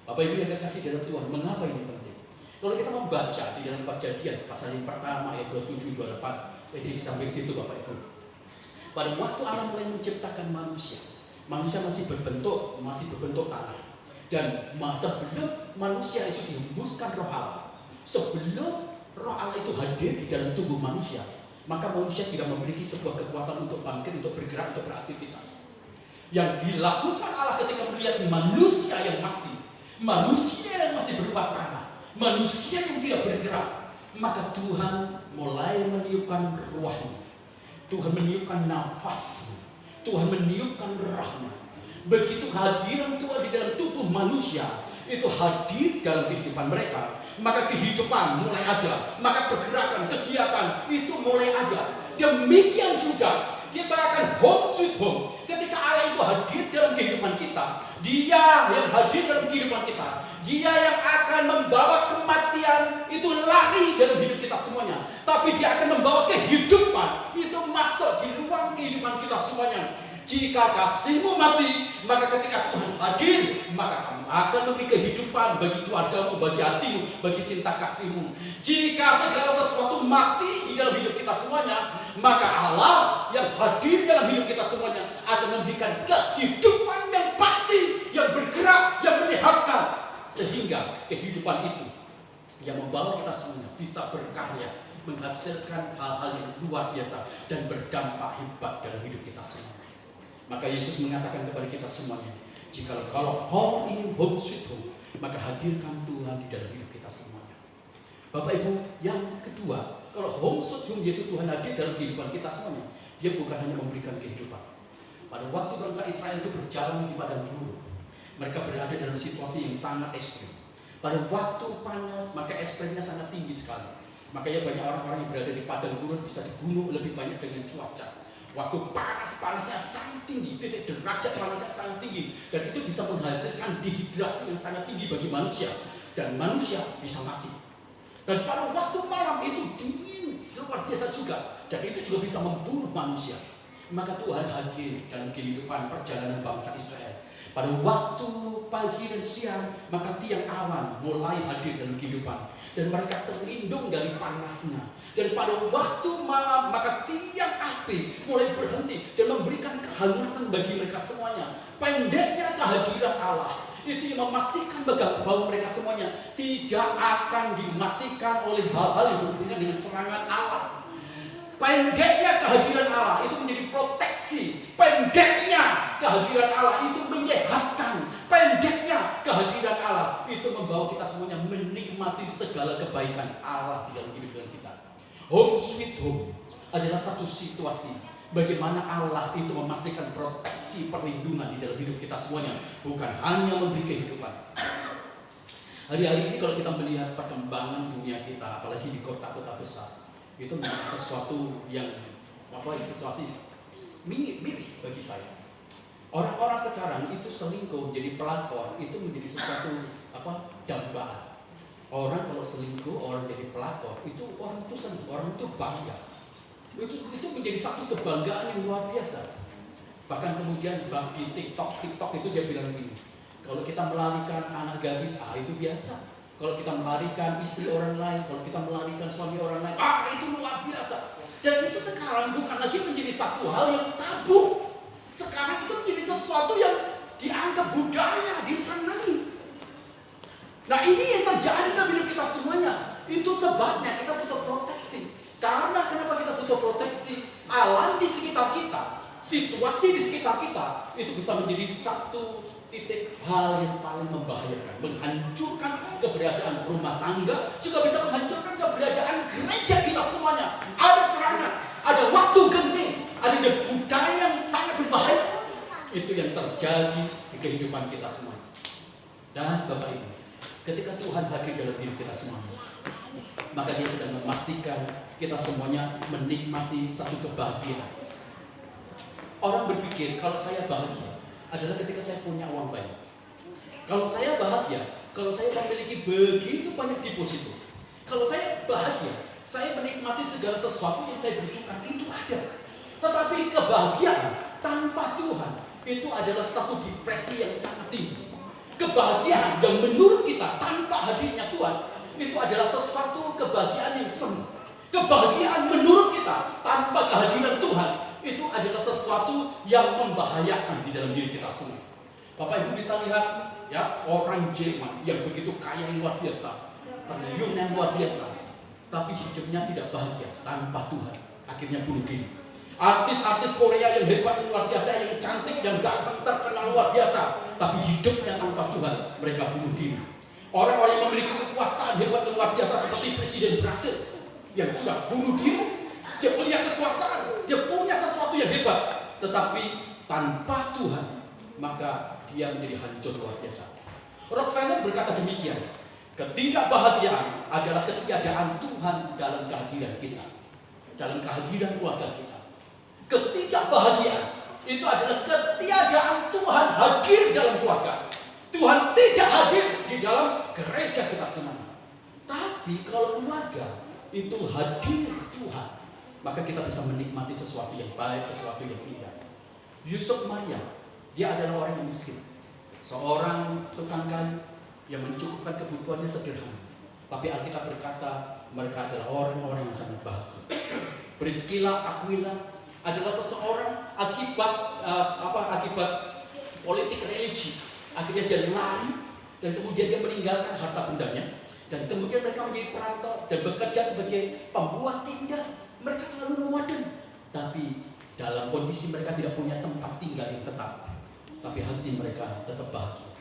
Bapak Ibu yang kasih dalam Tuhan, mengapa ini penting? Kalau kita membaca di dalam Perjanjian pasal yang pertama ayat 27-28, jadi sampai situ Bapak Ibu. Pada waktu Allah mulai menciptakan manusia, manusia masih berbentuk tanah. Dan sebelum manusia itu dihembuskan roh Allah, sebelum roh Allah itu hadir di dalam tubuh manusia, maka manusia tidak memiliki sebuah kekuatan untuk bangkit, untuk bergerak, untuk beraktivitas. Yang dilakukan Allah ketika melihat manusia yang mati, manusia yang masih berupa tanah, manusia yang tidak bergerak, maka Tuhan mulai meniupkan ruahnya, Tuhan meniupkan nafasnya, Tuhan meniupkan rohnya. Begitu hadiran Tuhan di dalam tubuh manusia itu hadir dalam kehidupan mereka, maka kehidupan mulai ada, maka pergerakan, kegiatan itu mulai ada. Demikian juga kita akan home sweet home. Ketika Allah itu hadir dalam kehidupan kita, Dia yang hadir dalam kehidupan kita, Dia yang akan membawa kematian itu lari dalam hidup kita semuanya, tapi Dia akan membawa kehidupan itu masuk di ruang kehidupan kita semuanya. Jika kasihmu mati, maka ketika Tuhan hadir, maka kamu akan memberi kehidupan bagi keluargamu, bagi hatimu, bagi cinta kasihmu. Jika segala sesuatu mati di dalam hidup kita semuanya, maka Allah yang hadir dalam hidup kita semuanya akan memberikan kehidupan yang pasti, yang bergerak, yang menyehatkan. Sehingga kehidupan itu yang membawa kita semuanya bisa berkarya, menghasilkan hal-hal yang luar biasa dan berdampak hebat dalam hidup kita semuanya. Maka Yesus mengatakan kepada kita semuanya, kalau kau ingin home sweet home, maka hadirkan Tuhan di dalam hidup kita semuanya. Bapak Ibu, yang kedua, kalau home sweet home yaitu Tuhan hadir dalam kehidupan kita semuanya, Dia bukan hanya memberikan kehidupan. Pada waktu bangsa Israel itu berjalan di padang gurun, mereka berada dalam situasi yang sangat ekstrim. Pada waktu panas, maka ekstrimnya sangat tinggi sekali. Makanya banyak orang-orang yang berada di padang gurun bisa dibunuh lebih banyak dengan cuaca. Waktu panasnya sangat tinggi, titik derajat panasnya sangat tinggi, dan itu bisa menghasilkan dehidrasi yang sangat tinggi bagi manusia, dan manusia bisa mati. Dan pada waktu malam itu dingin luar biasa juga, dan itu juga bisa membunuh manusia. Maka Tuhan hadir dalam kehidupan perjalanan bangsa Israel. Pada waktu pagi dan siang, maka tiang awan mulai hadir dalam kehidupan, dan mereka terlindung dari panasnya. Dan pada waktu malam, maka tiang api mulai berhenti dan memberikan kehangatan bagi mereka semuanya. Pendeknya kehadiran Allah itu yang memastikan bahwa mereka semuanya tidak akan dimatikan oleh hal-hal yang berhubungan dengan serangan Allah. Pendeknya kehadiran Allah itu menjadi proteksi. Pendeknya kehadiran Allah itu menyehatkan. Pendeknya kehadiran Allah itu membawa kita semuanya menikmati segala kebaikan Allah di dalam kehidupan kita. Home sweet home adalah satu situasi bagaimana Allah itu memastikan proteksi perlindungan di dalam hidup kita semuanya, bukan hanya memberi kehidupan. Hari-hari ini kalau kita melihat perkembangan dunia kita, apalagi di kota-kota besar, itu menjadi sesuatu yang miris bagi saya. Orang-orang sekarang itu selingkuh menjadi pelakor, itu menjadi sesuatu dambaan. Orang kalau selingkuh, orang jadi pelakor, itu orang itu senang, orang itu bangga. Itu menjadi satu kebanggaan yang luar biasa. Bahkan kemudian di TikTok itu dia bilang gini, kalau kita melarikan anak gadis, itu biasa. Kalau kita melarikan istri orang lain, kalau kita melarikan suami orang lain, itu luar biasa. Dan itu sekarang bukan lagi menjadi satu hal yang tabu. Sekarang itu menjadi sesuatu yang dianggap budaya, disenangi. Nah, ini yang terjadi dalam hidup kita semuanya. Itu sebabnya kita butuh proteksi. Karena kenapa kita butuh proteksi? Alam di sekitar kita, situasi di sekitar kita, itu bisa menjadi satu titik hal yang paling membahayakan, menghancurkan keberadaan rumah tangga, juga bisa menghancurkan keberadaan gereja kita semuanya. Ada serangan, ada waktu genting, ada budaya yang sangat berbahaya. Itu yang terjadi di kehidupan kita semua. Dan Bapak Ibu, ketika Tuhan hadir dalam hidup kita semuanya, maka Dia sedang memastikan kita semuanya menikmati satu kebahagiaan. Orang berpikir kalau saya bahagia adalah ketika saya punya uang banyak. Kalau saya bahagia, kalau saya memiliki begitu banyak deposito. Kalau saya bahagia, saya menikmati segala sesuatu yang saya butuhkan, itu ada. Tetapi kebahagiaan tanpa Tuhan itu adalah satu depresi yang sangat tinggi. Kebahagiaan yang menurut kita tanpa hadirnya Tuhan itu adalah sesuatu kebahagiaan yang semu. Kebahagiaan menurut kita tanpa kehadiran Tuhan itu adalah sesuatu yang membahayakan di dalam diri kita semua. Bapak Ibu bisa lihat ya, orang Jerman yang begitu kaya yang luar biasa, triliun yang luar biasa, tapi hidupnya tidak bahagia tanpa Tuhan, akhirnya bunuh diri. Artis-artis Korea yang hebat yang luar biasa, yang cantik, yang ganteng, terkenal luar biasa, tapi hidupnya tanpa Tuhan, mereka bunuh diri. Orang-orang yang memiliki kekuasaan hebat yang luar biasa seperti Presiden Brasil yang sudah bunuh diri. Dia punya kekuasaan, dia punya sesuatu yang hebat, tetapi tanpa Tuhan, maka dia menjadi hancur luar biasa. Rockefeller berkata demikian, ketidakbahagiaan adalah ketiadaan Tuhan dalam kehadiran kita, dalam kehadiran keluarga kita. Ketidakbahagiaan itu adalah ketiadaan Tuhan hadir dalam keluarga. Tuhan tidak hadir di dalam gereja kita semuanya. Tapi kalau keluarga itu hadir Tuhan, maka kita bisa menikmati sesuatu yang baik, sesuatu yang indah. Yusuf Maria, dia adalah orang yang miskin, seorang tukang kayu yang mencukupkan kebutuhannya sederhana. Tapi Alkitab berkata mereka adalah orang-orang yang sangat bahagia. Priscilla, Aquila adalah seseorang akibat politik religi, akhirnya dia lari dan kemudian dia meninggalkan harta bendanya, dan kemudian mereka menjadi perantau dan bekerja sebagai pembuat tinda. Mereka selalu nomaden, tapi dalam kondisi mereka tidak punya tempat tinggal yang tetap, tapi hati mereka tetap bahagia.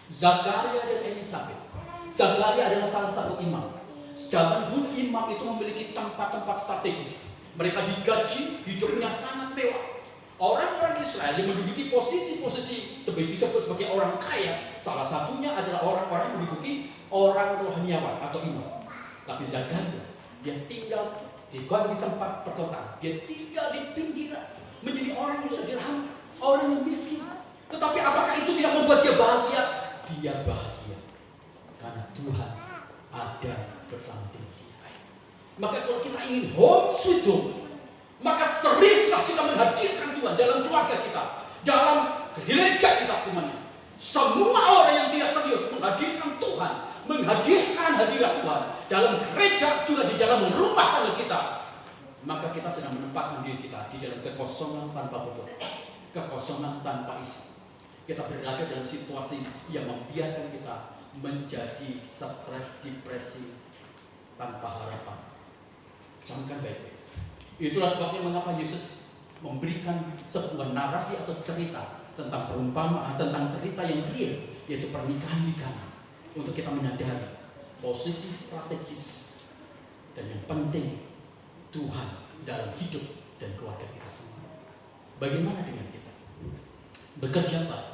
Zakaria dan Elisabeth. Zakaria adalah salah satu imam. Zaman dulu imam itu memiliki tempat-tempat strategis. Mereka digaji, hidupnya sangat mewah. Orang-orang Israel yang menduduki posisi-posisi disebut sebagai orang kaya, salah satunya adalah orang-orang yang menduduki orang rohaniawan atau imam. Tapi Zakaria, dia tinggal di tempat perkotaan, dia tinggal di pinggiran, menjadi orang yang sederhana, orang yang miskin. Tetapi apakah itu tidak membuat dia bahagia? Dia bahagia karena Tuhan ada bersama dia. Maka kalau kita ingin home sweet home, maka seriuslah kita menghadirkan Tuhan dalam keluarga kita, dalam gereja kita semuanya. Semua orang yang tidak serius menghadirkan Tuhan, menghadirkan hadirat Tuhan dalam gereja, juga di dalam rumah tangga kita, maka kita sedang menempatkan diri kita di dalam kekosongan tanpa bobot, kekosongan tanpa isi. Kita berada dalam situasi yang membiarkan kita menjadi stres, depresi, tanpa harapan. Camkan baik-baik. Itulah sebabnya mengapa Yesus memberikan sebuah narasi atau cerita tentang perumpamaan, tentang cerita yang real, yaitu pernikahan di Kana, untuk kita menyadari posisi strategis dan yang penting Tuhan dalam hidup dan keluarga kita semua. Bagaimana dengan kita? Bekerja baik,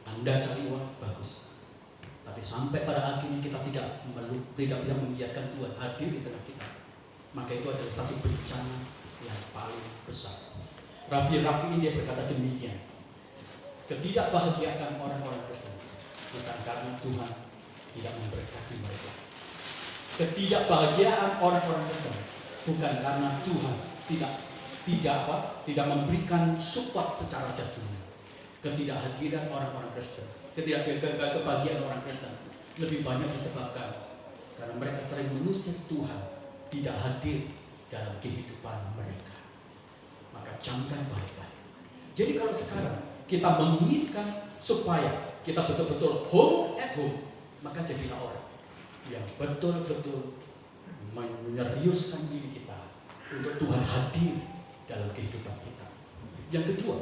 Anda cari uang bagus, tapi sampai pada akhirnya kita tidak bisa membiarkan Tuhan hadir di tengah kita, maka itu adalah satu bencana yang paling besar. Rabi Rafi dia berkata demikian, ketidakbahagiaan orang-orang Kristen bukan karena Tuhan tidak memberkati mereka. Ketidakbahagiaan orang-orang Kristen bukan karena Tuhan tidak memberikan support secara jasmani. Ketidakhadiran orang-orang Kristen, kebahagiaan orang Kristen lebih banyak disebabkan karena mereka sering mengusir Tuhan tidak hadir dalam kehidupan mereka. Maka camkan baik-baik. Jadi kalau sekarang kita menginginkan supaya kita betul-betul home at home, maka jadilah orang yang betul-betul menyeriuskan diri kita untuk Tuhan hadir dalam kehidupan kita. Yang kedua,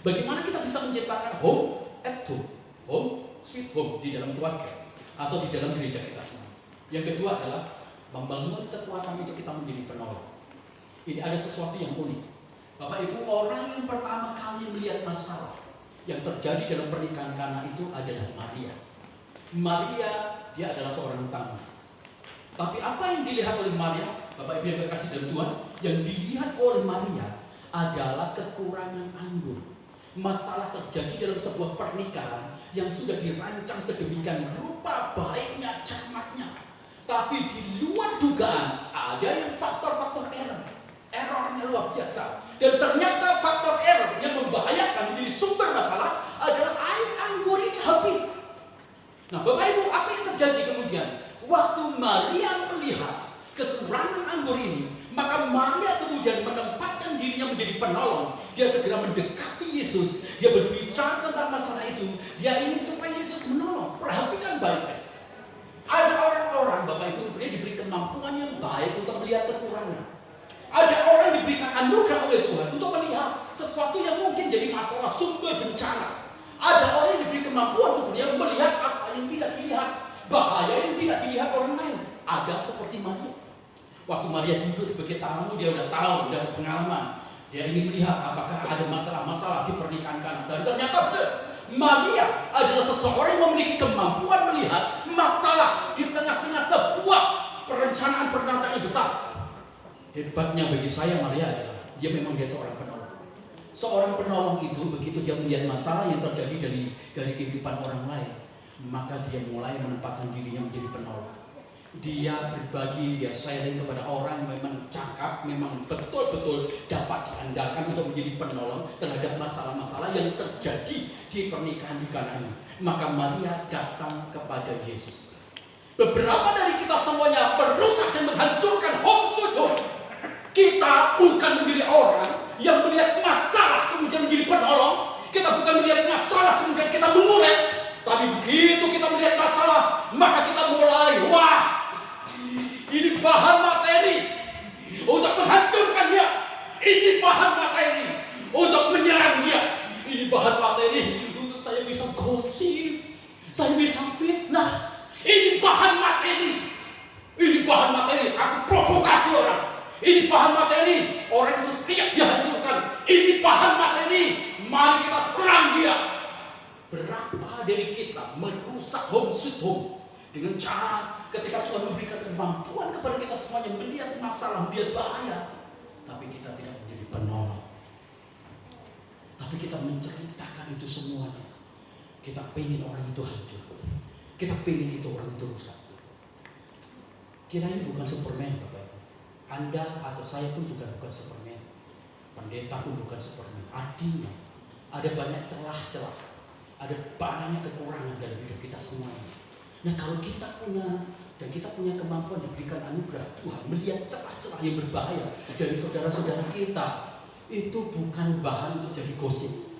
bagaimana kita bisa menciptakan home at home, home sweet home di dalam keluarga atau di dalam gereja kita sendiri. Yang kedua adalah membangun kekuatan untuk kita menjadi penolong. Ini ada sesuatu yang unik. Bapak Ibu, orang yang pertama kali melihat masalah yang terjadi dalam pernikahan Kana itu adalah Maria. Maria, dia adalah seorang tamu. Tapi apa yang dilihat oleh Maria, Bapak Ibu yang terkasih dalam Tuhan, yang dilihat oleh Maria adalah kekurangan anggur. Masalah terjadi dalam sebuah pernikahan yang sudah dirancang sedemikian rupa baiknya, cermatnya. Tapi di luar dugaan ada yang faktor-faktor errornya luar biasa. Dan ternyata faktor error yang membahayakan menjadi sumber masalah adalah air anggur ini habis. Nah Bapak Ibu, apa yang terjadi kemudian? Waktu Maria melihat kekurangan anggur ini, maka Maria kemudian menempatkan dirinya menjadi penolong. Dia segera mendekati Yesus. Dia berbicara tentang masalah itu. Dia ingin supaya Yesus menolong. Perhatikan baik-baik. Ada orang-orang, Bapak Ibu, sebenarnya diberi kemampuan yang baik untuk melihat kekurangan. Ada orang diberikan anugerah oleh Tuhan untuk melihat sesuatu yang mungkin jadi masalah, sumber bencana. Ada orang yang diberi kemampuan sebenarnya melihat apa yang tidak dilihat, bahaya yang tidak dilihat orang lain. Ada seperti Maria. Waktu Maria duduk sebagai tamu, dia udah tahu, udah pengalaman. Dia ingin melihat apakah ada masalah-masalah di pernikahan Kana. Dan ternyata Maria adalah seseorang yang memiliki kemampuan melihat masalah di tengah-tengah sebuah perencanaan pernikahan yang besar. Hebatnya bagi saya Maria adalah dia seorang penolong. Seorang penolong itu begitu dia melihat masalah yang terjadi dari kehidupan orang lain, maka dia mulai menempatkan dirinya menjadi penolong. Dia berbagi, dia sharing kepada orang yang memang cakap, memang betul-betul dapat diandalkan untuk menjadi penolong terhadap masalah-masalah yang terjadi di pernikahan di Kana ini. Maka Maria datang kepada Yesus. Beberapa dari kita semuanya merusak dan menghancurkan home sweet home. Kita bukan menjadi orang yang melihat masalah kemudian menjadi penolong. Kita bukan melihat masalah kemudian kita menguret. Tapi begitu kita melihat masalah, maka kita mulai, wah, ini bahan materi untuk menghancurkan dia. Ini bahan materi untuk menyerang dia. Ini bahan materi untuk saya bisa gosip, saya bisa fitnah. Ini bahan materi. Ini bahan materi, aku provokasi orang. Ini bahan materi, orang itu siap dihancurkan. Ini bahan materi, mari kita serang dia. Berapa dari kita merusak home sweet home dengan cara ketika Tuhan memberikan kemampuan kepada kita semuanya melihat masalah, melihat bahaya, tapi kita tidak menjadi penolong. Tapi kita menceritakan itu semuanya. Kita pengen orang itu hancur. Kita pengen itu orang itu rusak. Kita ini bukan Superman, Bapak Ibu. Anda atau saya pun juga bukan Superman. Pendeta pun bukan Superman. Artinya ada banyak celah-celah, ada banyak kekurangan dalam hidup kita semuanya. Nah kalau kita punya kemampuan diberikan anugerah Tuhan melihat celah-celah yang berbahaya dari saudara-saudara kita, itu bukan bahan untuk jadi gosip.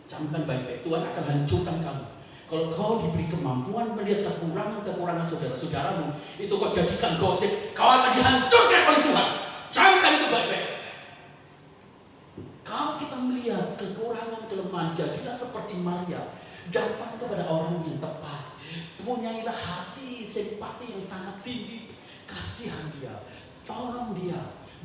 Camkan baik-baik, Tuhan akan hancurkan kamu. Kalau kau diberi kemampuan melihat kekurangan saudara-saudaramu, itu kau jadikan gosip, kau akan dihancurkan oleh Tuhan. Camkan itu baik-baik. Kalau kita melihat kekurangan kelemahan, jadilah seperti Maria, datang kepada orang yang tepat. Punyailah hati simpati yang sangat tinggi. Kasihan dia, tolong dia,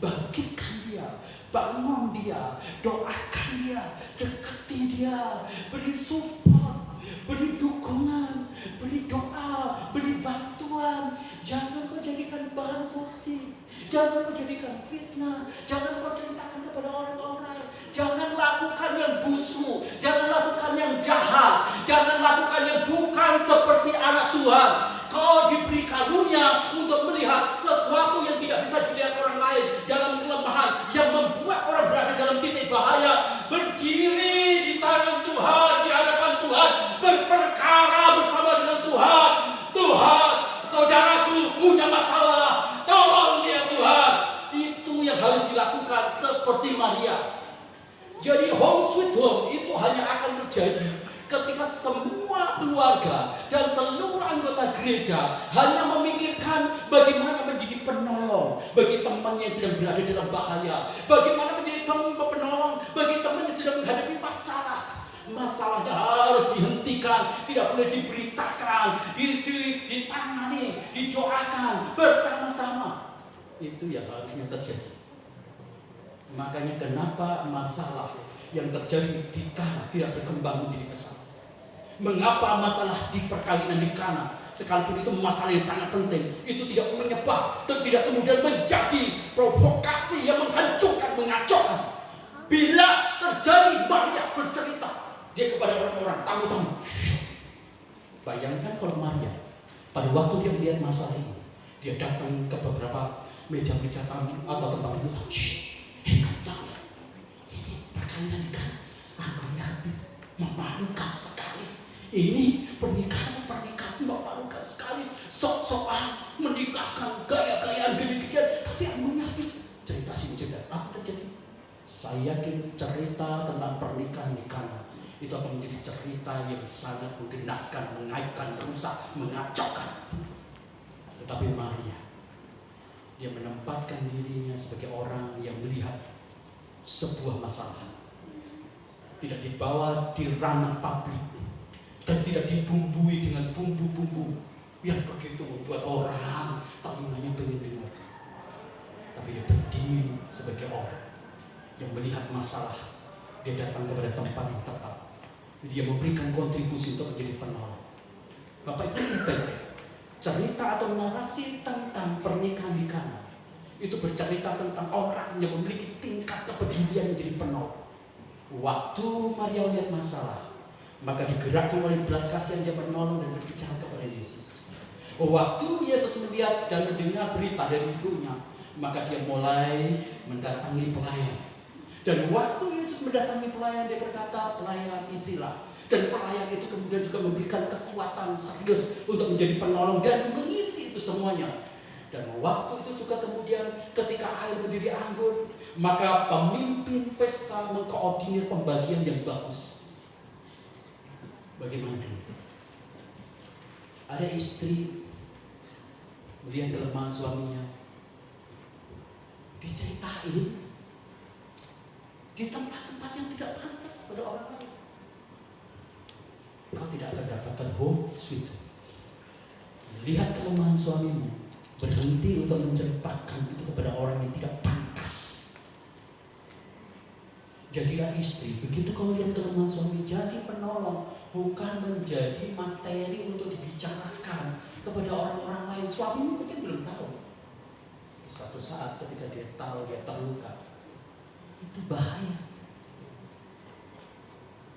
bangkitkan dia, bangun dia, doakan dia, dekati dia, beri support, beri dukungan, beri doa, beri bantuan. Jangan kau jadikan bahan gosip, jangan kau jadikan fitnah, jangan kau ceritakan kepada orang-orang. Jangan lakukan yang busuk, jangan lakukan yang jahat, jangan lakukan yang bukan seperti anak Tuhan. Kau diberi karunia untuk melihat sesuatu yang tidak bisa dilihat orang lain dalam kelemahan. terjadi ketika semua keluarga dan seluruh anggota gereja hanya memikirkan bagaimana menjadi penolong bagi teman yang sedang berada dalam bahaya, bagaimana menjadi penolong bagi teman yang sedang menghadapi masalah. Masalahnya harus dihentikan, tidak boleh diberitakan, ditangani, didoakan bersama-sama. Itu yang harusnya terjadi. Makanya kenapa masalah yang terjadi di Kana tidak berkembang menjadi besar? Mengapa masalah di perkawinan di Kana, sekalipun itu masalah yang sangat penting, itu tidak menyebar dan tidak kemudian menjadi provokasi yang menghancurkan, mengacaukan? Bila terjadi, Maria bercerita dia kepada orang-orang, tamu-tamu. Bayangkan kalau Maria pada waktu dia melihat masalah ini, dia datang ke beberapa meja-meja tamu atau tempat duduk. Kamu tahu, ini perkawinan di Kana anggarannya habis, memalukan sekali. Ini pernikahan memalukan sekali, sok-sokan menikahkan, gaya-gayaan, gini-ginian, tapi anggarannya habis. Cerita sini cerita, apa terjadi? Saya yakin cerita tentang pernikahan di Kana itu akan menjadi cerita yang sangat menggenaskan, mengaibkan, merusak, mengacaukan. Tetapi Maria, dia menempatkan dirinya sebagai orang yang melihat sebuah masalah, tidak dibawa di ranah publik dan tidak dibumbui dengan bumbu-bumbu yang begitu membuat orang telinganya pengen dengar. Tapi dia berdiri sebagai orang yang melihat masalah. Dia datang kepada tempat yang tepat. Dia memberikan kontribusi untuk menjadi penolong. Bapak Ibu, cerita atau narasi tentang pernikahan di Kana itu bercerita tentang orang yang memiliki tingkat kepedulian menjadi penolong. Waktu Maria melihat masalah, maka digerakkan oleh belas kasihan dia menolong dan berbicara kepada Yesus. Waktu Yesus melihat dan mendengar berita dari ibunya, maka dia mulai mendatangi pelayan. Dan waktu Yesus mendatangi pelayan, dia berkata, pelayan isilah. Dan pelayan itu kemudian juga memberikan kekuatan serius untuk menjadi penolong dan mengisi itu semuanya. Dan waktu itu juga kemudian ketika air menjadi anggur, maka pemimpin pesta mengkoordinir pembagian yang bagus. Bagaimana dulu? Ada istri melihat kelemahan suaminya, diceritain di tempat-tempat yang tidak pantas pada orang lain. Kau tidak akan dapatkan home sweet. Lihat kelemahan suamimu, berhenti untuk menceritakan itu kepada orang yang tidak pantas. Jadilah istri, begitu kau lihat kelemahan suami, jadi penolong, bukan menjadi materi untuk dibicarakan kepada orang-orang lain. Suamimu mungkin belum tahu. Satu saat ketika dia tahu, dia terluka. Itu bahaya.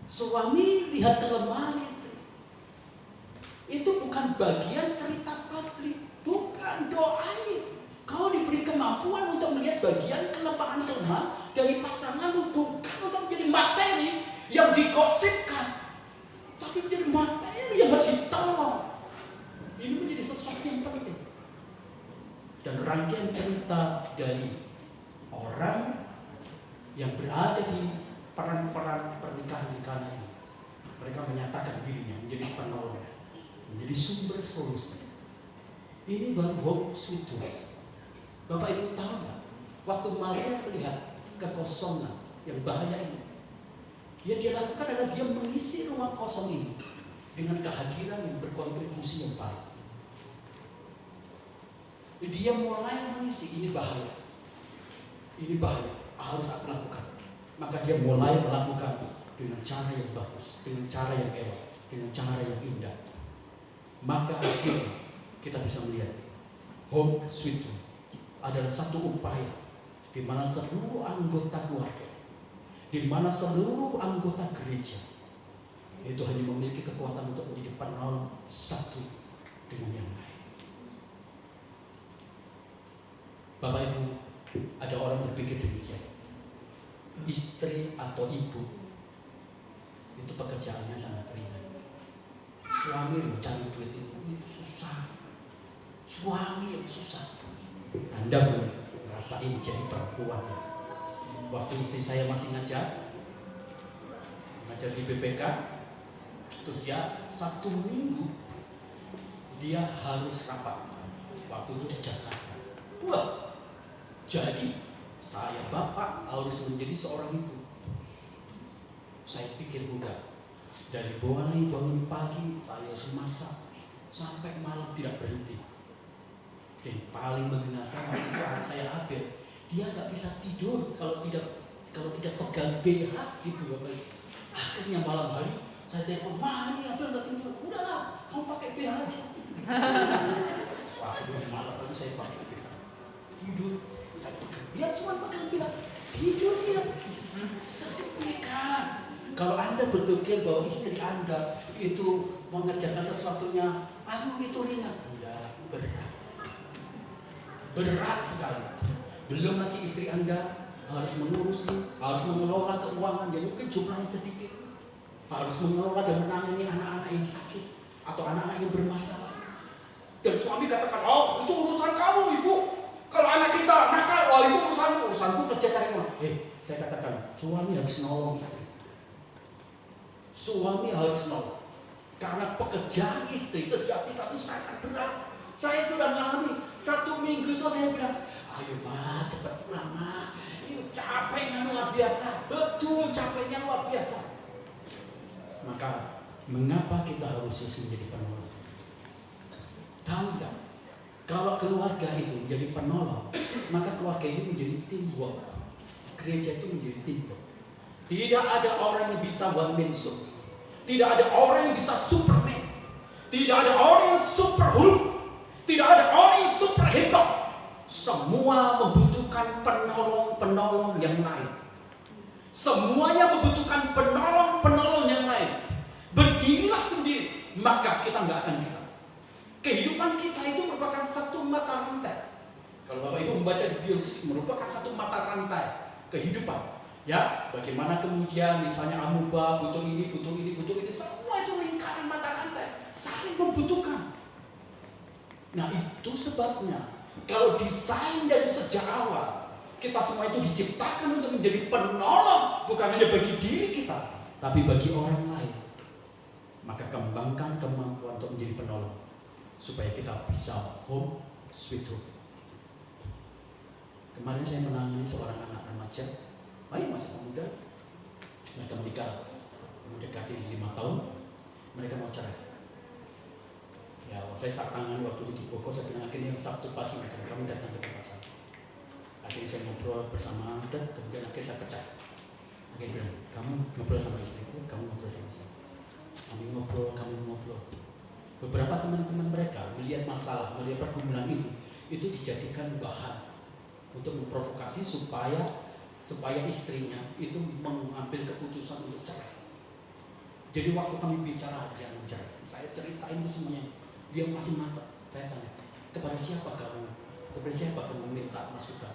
Suami lihat kelemahan istri, itu bukan bagian cerita publik, bukan doain. Kau diberi kemampuan untuk melihat bagian kelemahan-kelemahan dari pasanganmu, bukan untuk menjadi materi yang digosipkan, tapi menjadi materi yang harus ditolong. Ini menjadi sesuatu yang penting. Dan rangkaian cerita dari orang yang berada di peran-peran pernikahan di Kana ini, mereka menyatakan dirinya menjadi penolong, menjadi sumber solusi. Ini baru hope sweet. Bapak Ibu tahu nggak? Waktu Maria melihat kekosongan yang bahaya ini, yang dia lakukan adalah dia mengisi ruang kosong ini dengan kehadiran yang berkontribusi yang baik. Dia mulai mengisi, ini bahaya, harus aku lakukan. Maka dia mulai melakukan dengan cara yang bagus, dengan cara yang elok, dengan cara yang indah. Maka akhirnya kita bisa melihat home sweet home adalah satu upaya di mana seluruh anggota keluarga, di mana seluruh anggota gereja itu hanya memiliki kekuatan untuk menjadi penolong satu dengan yang lain. Bapak Ibu, ada orang berpikir demikian. Istri atau ibu itu pekerjaannya sangat ringan. Suami yang cari duit itu susah. Suami yang susah. Anda belum ngerasain jadi perempuan. Waktu istri saya masih ngajar, mengajar di BPK, terus dia Sabtu Minggu dia harus rapat. Waktu itu di Jakarta. Wah, jadi saya bapak harus menjadi seorang ibu. Saya pikir mudah. Dari mulai bangun pagi saya harus masak sampai malam tidak berhenti. Dan paling mengenaskan waktu itu anak saya Abel, dia nggak bisa tidur kalau tidak pegang BH gitu Bapak. Akhirnya malam hari saya telepon, "Ma, ini Abel nggak tidur." "Udahlah, kamu pakai BH aja." Wah, malam hari saya pakai BH. Tidur, saya pegang. Dia cuma pegang BH, tidur dia. Seketika. Kalau Anda berpikir bahwa istri Anda itu mengerjakan sesuatunya, aduh itu ringan, enggak, berat sekali. Belum lagi istri Anda harus mengurusi, harus mengelola keuangan yang mungkin jumlahnya sedikit, harus mengelola dan menangani anak-anak yang sakit atau anak-anak yang bermasalah. Dan suami katakan, "Oh, itu urusan kamu, ibu. Kalau anak kita nakal, wah itu urusanku kerja cari uang." Saya katakan, suami harus nolong istri. Suami harus nolong. Karena pekerjaan istri sejak kita itu sangat berat. Saya sudah mengalami 1 minggu itu saya bilang, "Ayo Ma, cepat pulang Ma. Itu capeknya luar biasa." Betul, capeknya luar biasa. Maka mengapa kita harus menjadi penolong? Tahu nggak? Kalau keluarga itu menjadi penolong, maka keluarga ini menjadi teamwork. Gereja itu menjadi teamwork. Tidak ada orang yang bisa one man show. Tidak ada orang yang bisa Superman. Tidak ada orang yang super Hulk. Tidak ada orang yang super hebat. Semua membutuhkan penolong-penolong yang lain. Semuanya membutuhkan penolong-penolong yang lain. Berdirilah sendiri, maka kita nggak akan bisa. Kehidupan kita itu merupakan satu mata rantai. Kalau Bapak Ibu membaca di biologis, merupakan satu mata rantai kehidupan. Ya, bagaimana kemudian misalnya amuba butuh ini, semua itu lingkaran mata rantai, saling membutuhkan. Nah, itu sebabnya kalau desain dari sejak awal, kita semua itu diciptakan untuk menjadi penolong, bukan hanya bagi diri kita, tapi bagi orang lain. Maka kembangkan kemampuan untuk menjadi penolong, supaya kita bisa home sweet home. Kemarin saya menangani seorang anak remaja, masih pemuda, mereka menikah, mendekati 5 tahun, mereka mau cerai. Ya, saya saat tangan waktu di Bogor, saya bilang akhirnya Sabtu pagi mereka kami datang ke tempat saya. Akhirnya saya ngobrol bersama, dan kemudian akhirnya saya pecah. Akhirnya bilang, "Kamu ngobrol sama istriku, kamu ngobrol sama saya." Kami ngobrol. Beberapa teman-teman mereka melihat masalah, melihat pergumulan itu dijadikan bahan untuk memprovokasi supaya istrinya itu mengambil keputusan untuk cerai. Jadi waktu kami bicara jangan cerai, saya ceritain itu semuanya. Dia masih mata. Saya tanya, kepada siapa kamu minta masukan?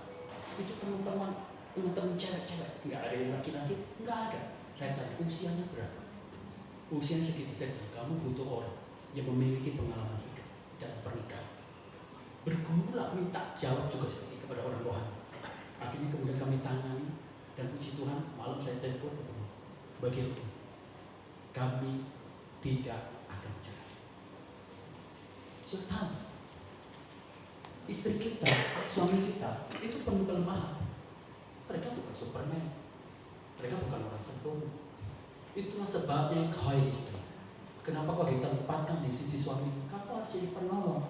Itu teman-teman cewek-cewek, nggak ada yang laki-laki, nggak ada. Saya tanya, usianya berapa? Usianya segitu. Saya tanya, kamu butuh orang yang memiliki pengalaman hidup dan pernikahan. Bergumulah minta jawab juga seperti kepada orang rohani. Akhirnya kemudian kami tangani, dan puji Tuhan malam saya telepon bagian itu, kami tidak akan cerai. Tahu, istri kita, suami kita itu penuh kelemahan. Mereka bukan Superman, mereka bukan orang sempurna. Itulah sebabnya kau istri, kenapa kau ditempatkan di sisi suami? Kau harus jadi penolong.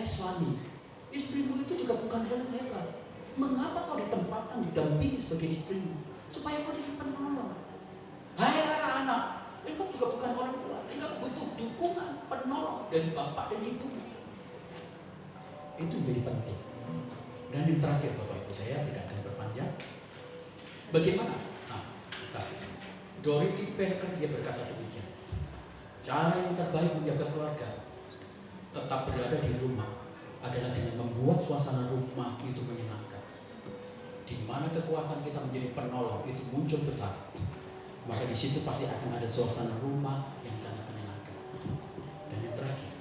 Suami, istrimu itu juga bukan hebat. Mengapa kau ditempatkan, didampingi sebagai istrimu? Supaya kau jadi penolong. Anak-anak, engkau juga bukan orang tua. Engkau butuh dukungan, penolong dari bapak dan ibu. Itu jadi penting. Dan yang terakhir Bapak Ibu, saya tidak akan berpanjang. Bagaimana? Dorothy Parker dia berkata demikian. Cara yang terbaik menjaga keluarga tetap berada di rumah adalah dengan membuat suasana rumah itu menyenangkan. Di mana kekuatan kita menjadi penolong itu muncul besar, maka di situ pasti akan ada suasana rumah yang sangat menyenangkan. Dan yang terakhir,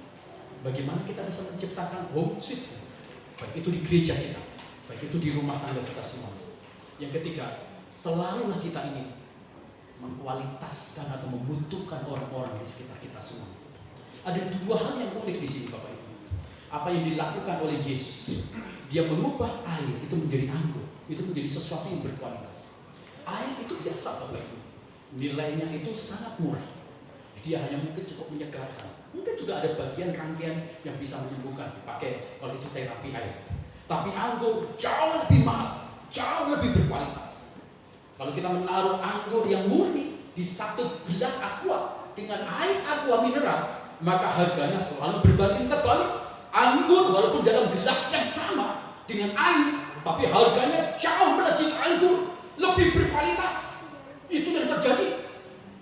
bagaimana kita bisa menciptakan home sweet home, baik itu di gereja kita, baik itu di rumah tangga kita semua. Yang ketiga, selalulah kita ini mengkualitaskan atau membutuhkan orang-orang di sekitar kita semua. Ada dua hal yang unik di sini Bapak Ibu. Apa yang dilakukan oleh Yesus, dia mengubah air itu menjadi anggur, itu menjadi sesuatu yang berkualitas. Air itu biasa Bapak Ibu, nilainya itu sangat murah. Dia hanya mungkin cukup menyegarkan. Mungkin juga ada bagian rangkaian yang bisa menyembuhkan, dipakai kalau itu terapi air. Tapi anggur jauh lebih mahal, jauh lebih berkualitas. Kalau kita menaruh anggur yang murni di satu gelas aqua dengan air aqua mineral, maka harganya selalu berbanding terbalik. Anggur walaupun dalam gelas yang sama dengan air, tapi harganya jauh melejit anggur, lebih berkualitas. Itu yang terjadi.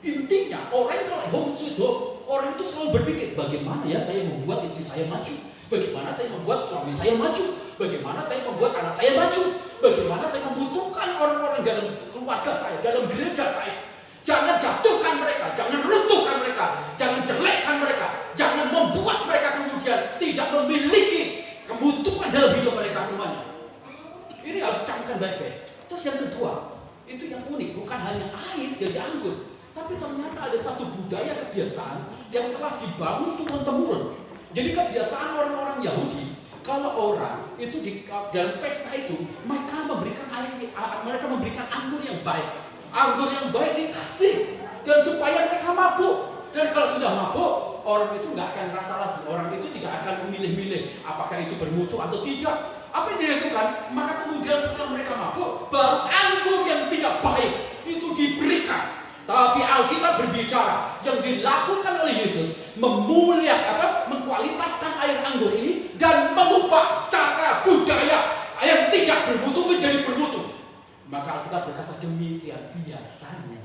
Intinya orang kalau home sweet home, orang itu selalu berpikir bagaimana ya saya membuat istri saya maju, bagaimana saya membuat suami saya maju, bagaimana saya membuat anak saya maju, bagaimana saya membutuhkan orang-orang dalam keluarga saya, dalam gereja saya. Jangan jatuhkan mereka, jangan runtuhkan mereka, jangan jelekkan mereka, jangan membuat mereka kemudian tidak memiliki kebutuhan dalam hidup mereka semuanya. Ini harus camkan baik-baik. Terus yang kedua, itu yang unik, bukan hanya air jadi anggur, tapi ternyata ada satu budaya kebiasaan yang telah dibangun turun-temurun. Jadi kebiasaan orang-orang Yahudi, kalau orang itu di dalam pesta itu, mereka memberikan anggur yang baik. Anggur yang baik dikasih, dan supaya mereka mabuk. Dan kalau sudah mabuk, orang itu nggak akan rasa lagi. Orang itu tidak akan memilih-milih apakah itu bermutu atau tidak. Apa yang dilakukan? Maka kemudian setelah mereka mabuk, baru anggur yang tidak baik itu diberikan. Tapi Alkitab berbicara yang dilakukan oleh Yesus mengkualitaskan air anggur ini dan mengubah cara budaya yang tidak bermutu menjadi bermutu. Maka Alkitab berkata demikian biasanya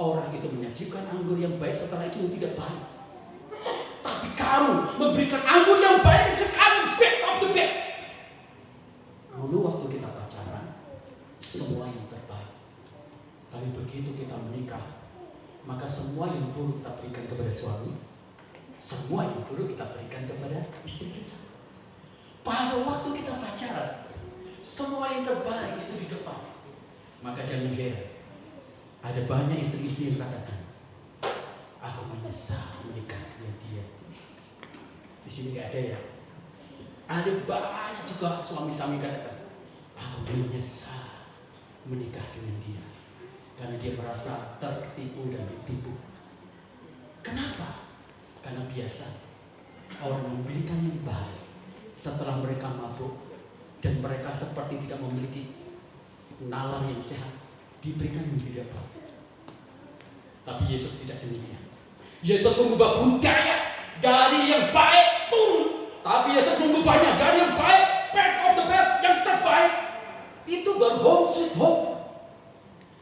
orang itu menyajikan anggur yang baik, setelah itu yang tidak baik. Tapi kamu memberikan anggur yang baik sekali, best of the best. Dulu waktu kita pacaran, semua yang terbaik. Tapi begitu kita menikah, maka semua yang buruk kita berikan kepada suami, semua yang buruk kita berikan kepada istri kita. Pada waktu kita pacaran, semua yang terbaik itu di depan. Maka jangan heran, ada banyak istri-istri yang katakan, aku menyesal menikah dengan dia. Di sini nggak ada ya. Ada banyak juga suami-suami katakan, aku menyesal menikah dengan dia, karena dia merasa tertipu dan ditipu. Kenapa? Karena biasa orang memberikan yang baik setelah mereka mabuk dan mereka seperti tidak memiliki nalar yang sehat, diberikan yang tidak baik. Tapi Yesus tidak demikian. Yesus mengubah budaya dari yang baik turun, tapi Yesus mengubahnya dari yang baik, best of the best, yang terbaik. Itu baru home sweet home.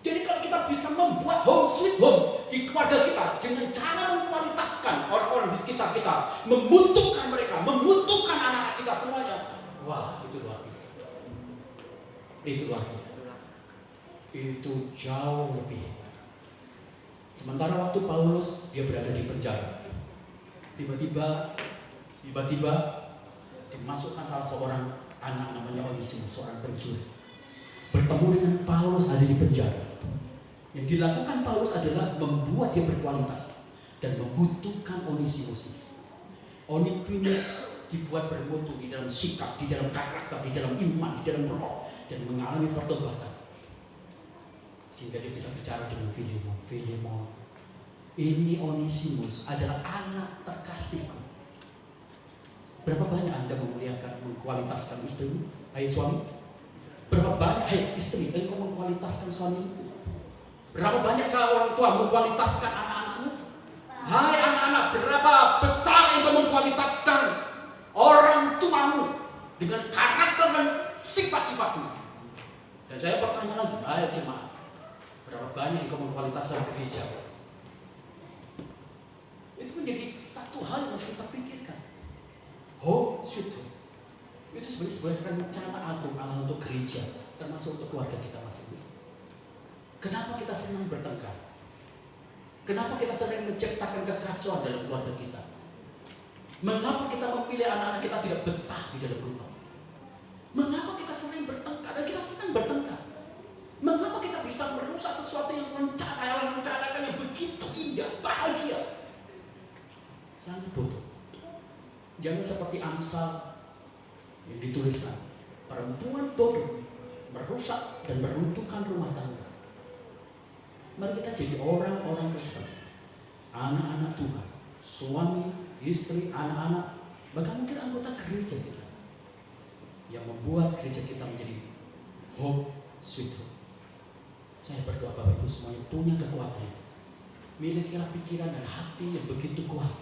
Jadi kalau kita bisa membuat home sweet home di keluarga kita dengan cara mengkualitaskan orang-orang di sekitar kita, membutuhkan mereka, membutuhkan anak-anak kita semuanya, wah itu luar biasa. Itu luar biasa. Itu jauh lebih hebat. Sementara waktu Paulus dia berada di penjara, tiba-tiba dimasukkan salah seorang anak namanya Onesimus, seorang pencuri, bertemu dengan Paulus ada di penjara. Yang dilakukan Paulus adalah membuat dia berkualitas dan membutuhkan Onesimus. Onesimus dibuat bermutu di dalam sikap, di dalam karakter, di dalam iman, di dalam roh, dan mengalami pertobatan. Sehingga dia bisa bicara dengan Filemon. Filemon, ini Onesimus adalah anak terkasihku. Berapa banyak Anda memuliakan, mengkualitaskan istrimu? Hai suami, berapa banyak, hai istri, engkau mengkualitaskan suamimu? Berapa banyak orang tua mengkualitaskan anak-anakmu? Hai anak-anak, berapa besar engkau mengkualitaskan orang tuamu dengan karakter dan sifat-sifatmu? Dan saya bertanya lagi, hai jemaat, berapa banyak engkau mengkualitaskan gereja? Itu menjadi satu hal yang harus kita pikirkan. Home sweet home itu sebenarnya sebuah rencana agung Allah untuk gereja, termasuk untuk keluarga kita masing-masing. Kenapa kita senang bertengkar? Kenapa kita sering menciptakan kekacauan dalam keluarga kita? Mengapa kita memilih anak-anak kita tidak betah di dalam rumah? Mengapa kita sering bertengkar dan kita senang bertengkar? Mengapa kita bisa merusak sesuatu yang rencanakan yang begitu indah, bahagia. Sangat bodoh. Jangan seperti Amsal yang dituliskan, perempuan bodoh merusak dan meruntuhkan rumah tangga. Mari kita jadi orang-orang Kristen, anak-anak Tuhan, suami, istri, anak-anak, bahkan mungkin anggota gereja kita, yang membuat gereja kita menjadi home sweet home. Saya berdoa Bapak Ibu semuanya punya kekuatan itu. Milikilah pikiran dan hati yang begitu kuat.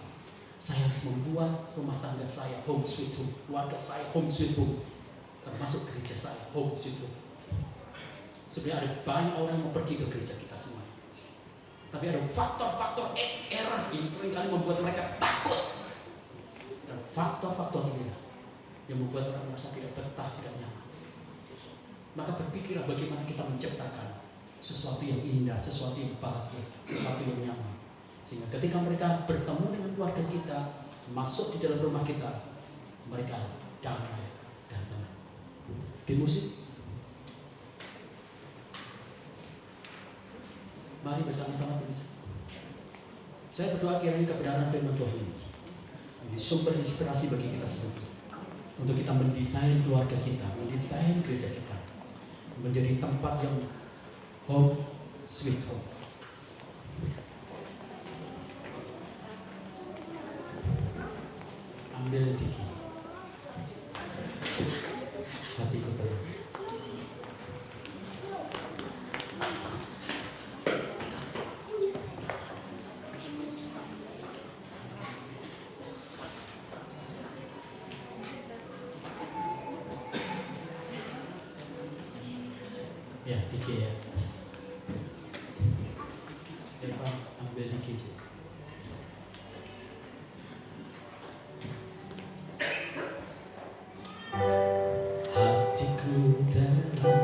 Saya harus membuat rumah tangga saya home sweet home, keluarga saya home sweet home, termasuk gereja saya home sweet home. Sebenarnya ada banyak orang yang mau pergi ke gereja kita semua, tapi ada faktor-faktor XR yang seringkali membuat mereka takut. Dan faktor-faktor ini yang membuat orang merasa tidak betah, tidak nyaman. Maka berpikirlah bagaimana kita menciptakan sesuatu yang indah, sesuatu yang bahagia, sesuatu yang nyaman. Sehingga ketika mereka bertemu dengan keluarga kita, masuk di dalam rumah kita, mereka damai dan tenang. Di musik, mari bersama-sama tulis. Saya berdoa kiranya kebenaran firman Tuhan ini menjadi sumber inspirasi bagi kita semua, untuk kita mendesain keluarga kita, mendesain gereja kita menjadi tempat yang home sweet home. Ambil Diki, hatiku tenang. Ya, Diki ya. Eva, ambil Diki juga. Hatiku tenang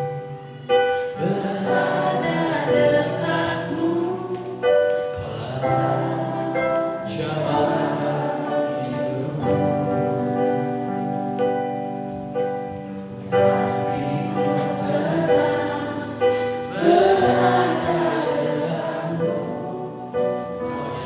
berada dekatmu, kaulah jawaban hidupku. Hatiku tenang berada dekatmu, kau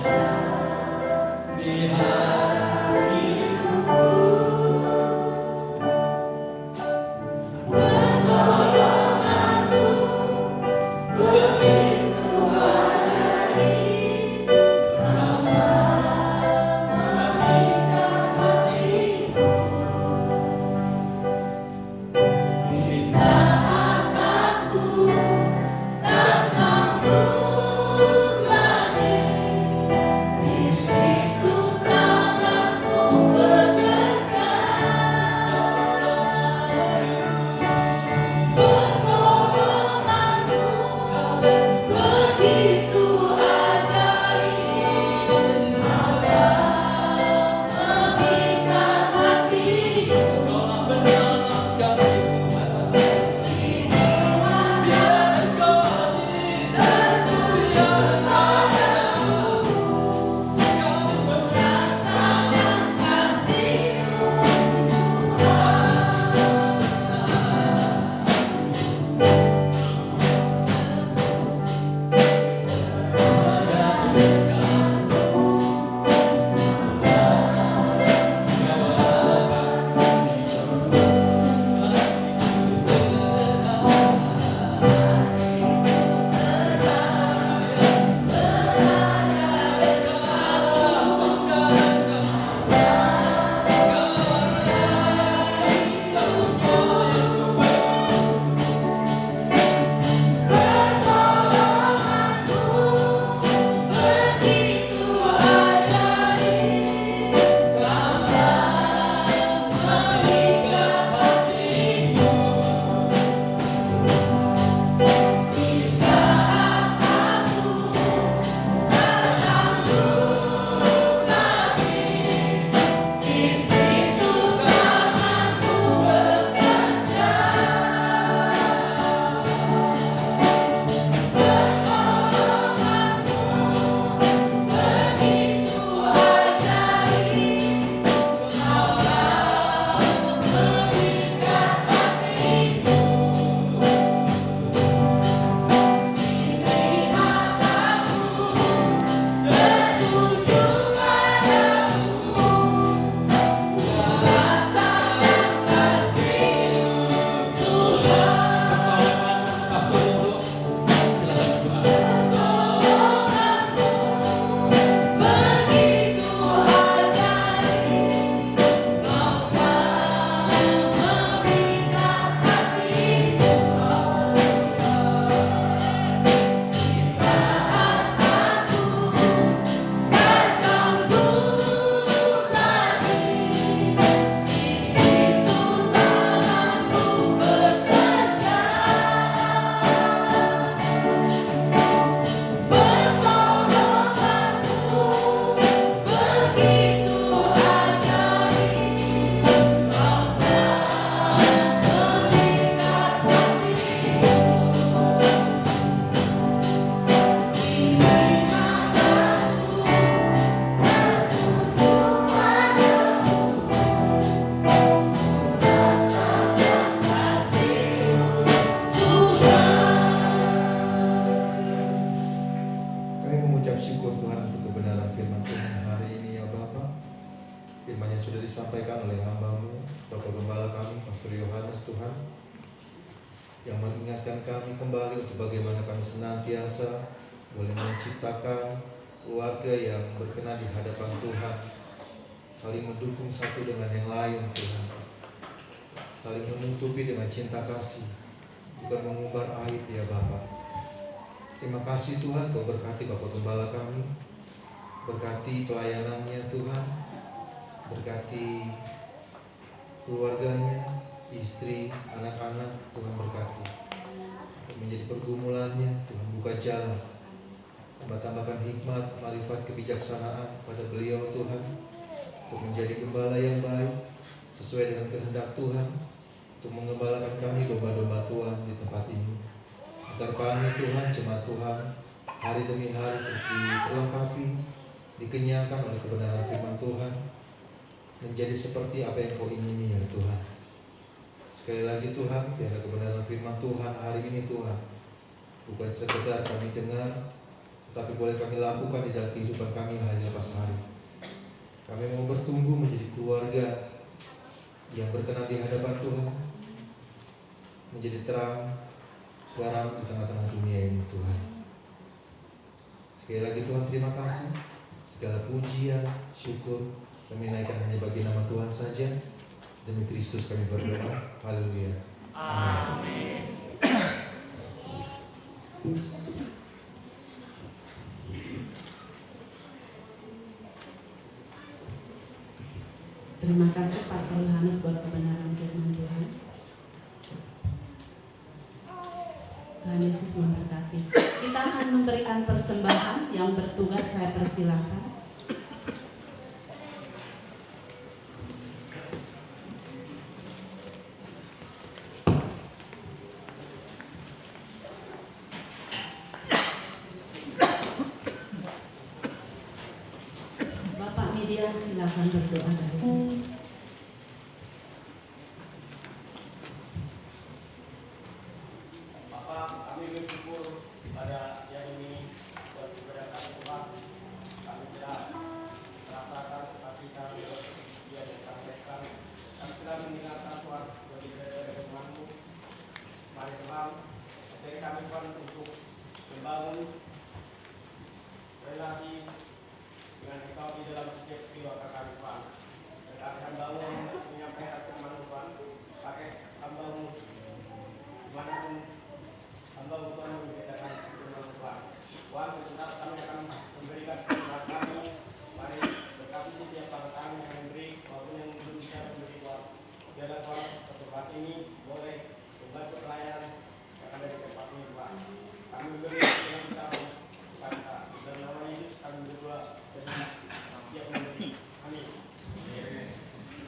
yang mengingatkan kami kembali untuk bagaimana kami senantiasa boleh menciptakan keluarga yang berkenan di hadapan Tuhan, saling mendukung satu dengan yang lain Tuhan, saling menutupi dengan cinta kasih, bukan mengumbar aib ya Bapa. Terima kasih Tuhan, Kau berkati Bapak Gembala kami, berkati pelayanannya Tuhan, berkati keluarganya, istri, anak-anak, Tuhan berkati. Menjadi pergumulannya, Tuhan buka jalan. Tambah-tambahkan hikmat, marifat, kebijaksanaan pada beliau Tuhan, untuk menjadi gembala yang baik, sesuai dengan kehendak Tuhan, untuk mengembalakan kami domba-domba Tuhan di tempat ini. Agar kami Tuhan, jemaat Tuhan, hari demi hari diperlengkapi, dikenyangkan oleh kebenaran firman Tuhan, menjadi seperti apa yang Kau ingini ya Tuhan. Sekali lagi Tuhan, biarlah kebenaran firman Tuhan hari ini Tuhan, bukan sekedar kami dengar, tapi boleh kami lakukan di dalam kehidupan kami hari lepas hari. Kami mau bertumbuh menjadi keluarga yang berkenan di hadapan Tuhan, menjadi terang, garam di tengah-tengah dunia ini Tuhan. Sekali lagi Tuhan, terima kasih. Segala pujian, syukur kami naikkan hanya bagi nama Tuhan saja. Demi Kristus kami berdoa. Haleluya. Amin. Terima kasih Pastor Yohanes buat kebenaran firman Tuhan. Tuhan Yesus memberkati. Kita akan memberikan persembahan. Yang bertugas saya persilakan. Bapak Median silakan berdoa dari ini.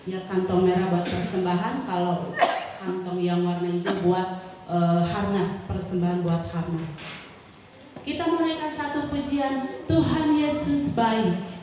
Ya, kantong merah buat persembahan, kalau kantong yang warna hijau buat harnas, persembahan buat harnas. Kita menaikkan satu pujian, Tuhan Yesus baik.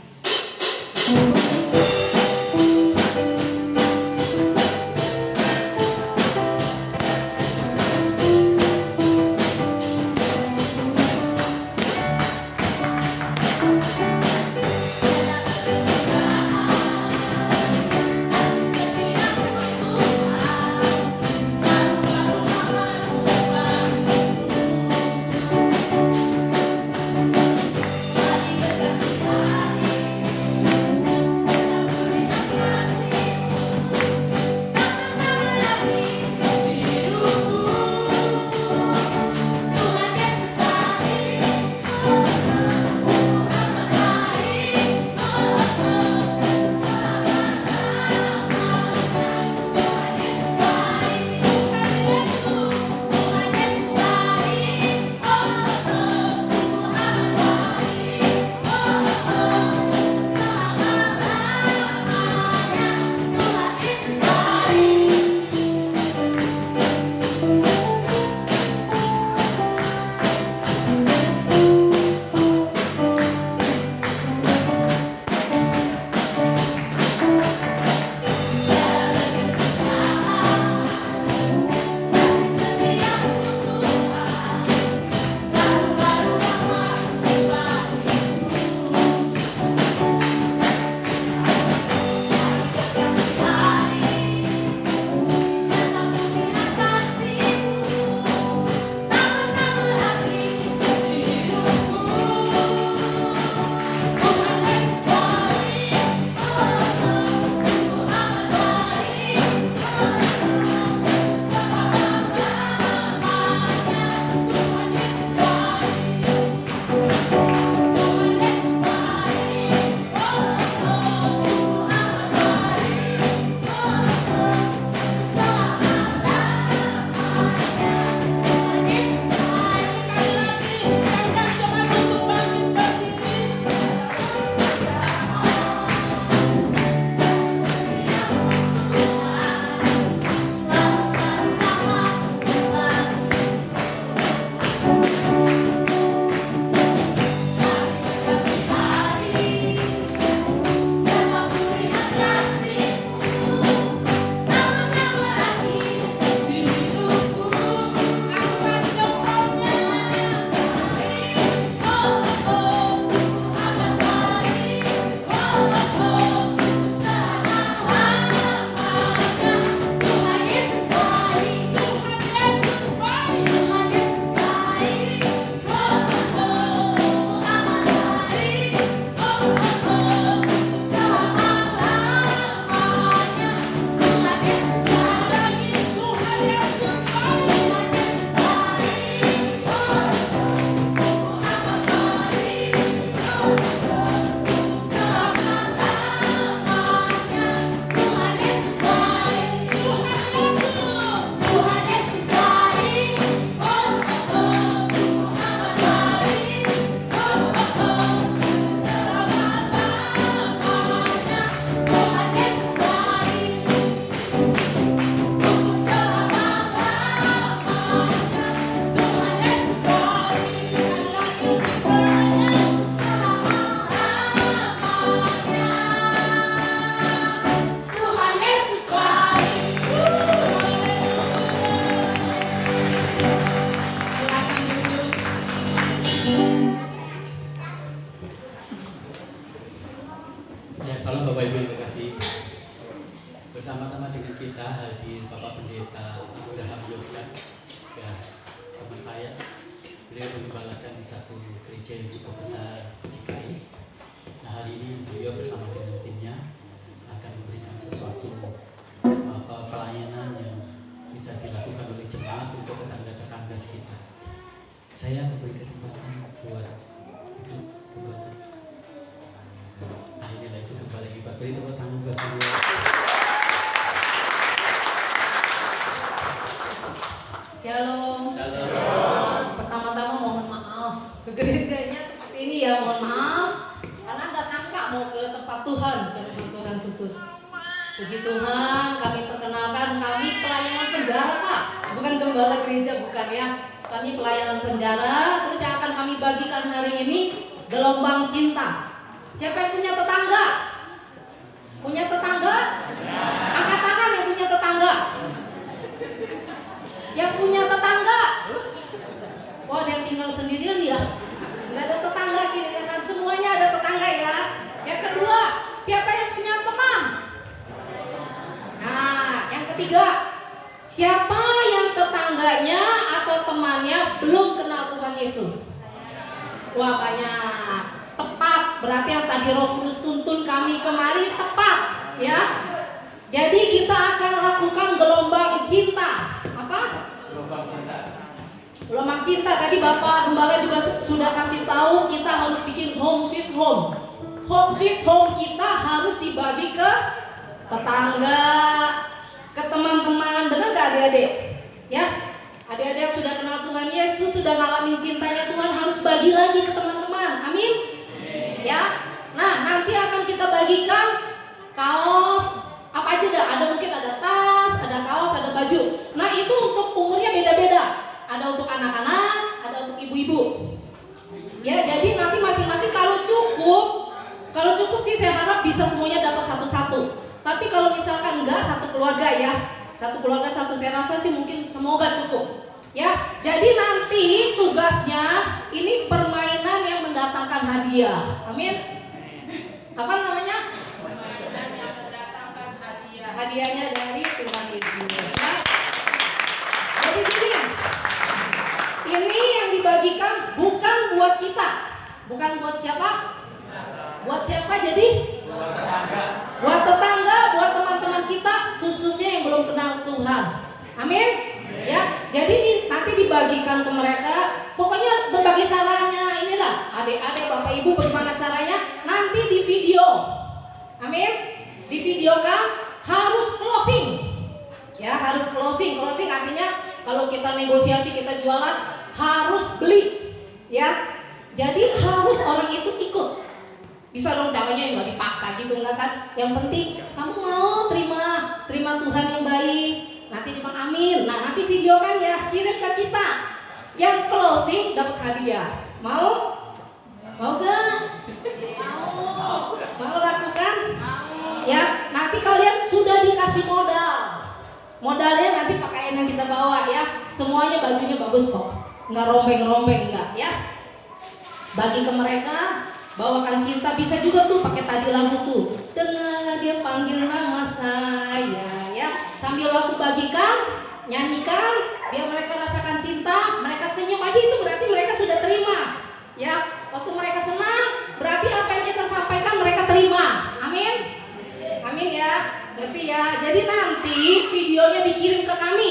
saya. Beliau mengembalakan di satu gereja yang cukup besar GKI. Nah, hari ini beliau bersama dengan timnya akan memberikan sesuatu pelayanan yang bisa dilakukan oleh jemaat untuk tetangga-tetangga sekitar. Saya memberi kesempatan buat itu kembali. Nah, inilah itu kembali lagi. Beri tepuk tangan buat beliau. Shalom. Pertama-tama mohon maaf ke gerejanya seperti ini ya, mohon maaf karena nggak sangka mau ke tempat Tuhan, ke tempat Tuhan khusus. Puji Tuhan, kami perkenalkan kami pelayanan penjara Pak, bukan gembala gereja, bukan ya. Kami pelayanan penjara, terus yang akan kami bagikan hari ini gelombang cinta. Siapa yang punya tetangga? Punya tetangga? Angkat tangan yang punya tetangga. Yang punya tetangga. Wah, ada yang tinggal sendirian ya. Nggak ada tetangga kiri kanan, semuanya ada tetangga ya. Yang kedua, siapa yang punya teman? Nah, yang ketiga, siapa yang tetangganya atau temannya belum kenal Tuhan Yesus? Wah, banyak. Tepat, berarti yang tadi Roh Kudus tuntun kami kemari tepat ya. Jadi kita akan lakukan gelombang cinta. Apa? Gelombang cinta. Tadi Bapak Gembala juga sudah kasih tahu kita harus bikin home sweet home. Home sweet home kita harus dibagi ke tetangga, ke teman-teman. Benar gak adik-adik? Ya, adik-adik yang sudah kenal Tuhan Yesus, sudah ngalamin cintanya Tuhan, harus bagi lagi ke teman-teman. Amin. Ya. Nah, nanti akan kita bagikan kaos apa aja dah. Ada mungkin ada tas, ada kaos, ada baju. Nah, itu untuk umurnya beda-beda. Ada untuk anak-anak, ada untuk ibu-ibu. Ya, jadi nanti masing-masing kalau cukup sih saya harap bisa semuanya dapat satu-satu. Tapi kalau misalkan enggak, satu keluarga ya. Satu keluarga satu, saya rasa sih mungkin semoga cukup. Ya, jadi nanti tugasnya ini permainan yang mendatangkan hadiah. Amin. Apa namanya? Permainan yang mendatangkan hadiah. Hadiahnya dari Tuhan Yesus. Ya. Jadi ini yang dibagikan bukan buat kita, bukan buat siapa? Buat siapa? Jadi buat tetangga, buat teman-teman kita, khususnya yang belum kenal Tuhan. Amin. Ya, jadi nanti dibagikan ke mereka. Pokoknya berbagai caranya. Inilah adik-adik, bapak ibu, bagaimana caranya? Nanti di video. Amin. Di video kan harus closing. Ya, harus closing. Closing artinya kalau kita negosiasi, kita jualan harus beli. Ya. Jadi harus orang itu ikut. Bisa dong caranya yang nggak dipaksa gitu, enggak kan? Yang penting kamu mau terima Tuhan yang baik. Nanti dibilang amin. Nah, nanti video kan ya, kirim ke kita. Yang closing dapat hadiah. Mau? Mau gak? Mau lakukan? Ya, nanti kalian sudah dikasih modal. Modalnya nanti pakaian yang kita bawa ya. Semuanya bajunya bagus kok. Nggak rombeng-rombeng, enggak ya. Bagi ke mereka, bawakan cinta. Bisa juga tuh pakai tadi lagu tuh. Dengar dia panggil nama saya ya. Sambil waktu bagikan, nyanyikan, biar mereka rasakan cinta, mereka senyum aja, itu berarti mereka sudah terima. Ya, waktu mereka senang, berarti apa yang kita sampaikan mereka terima. Amin. Amin ya. Ngerti ya. Jadi nanti videonya dikirim ke kami.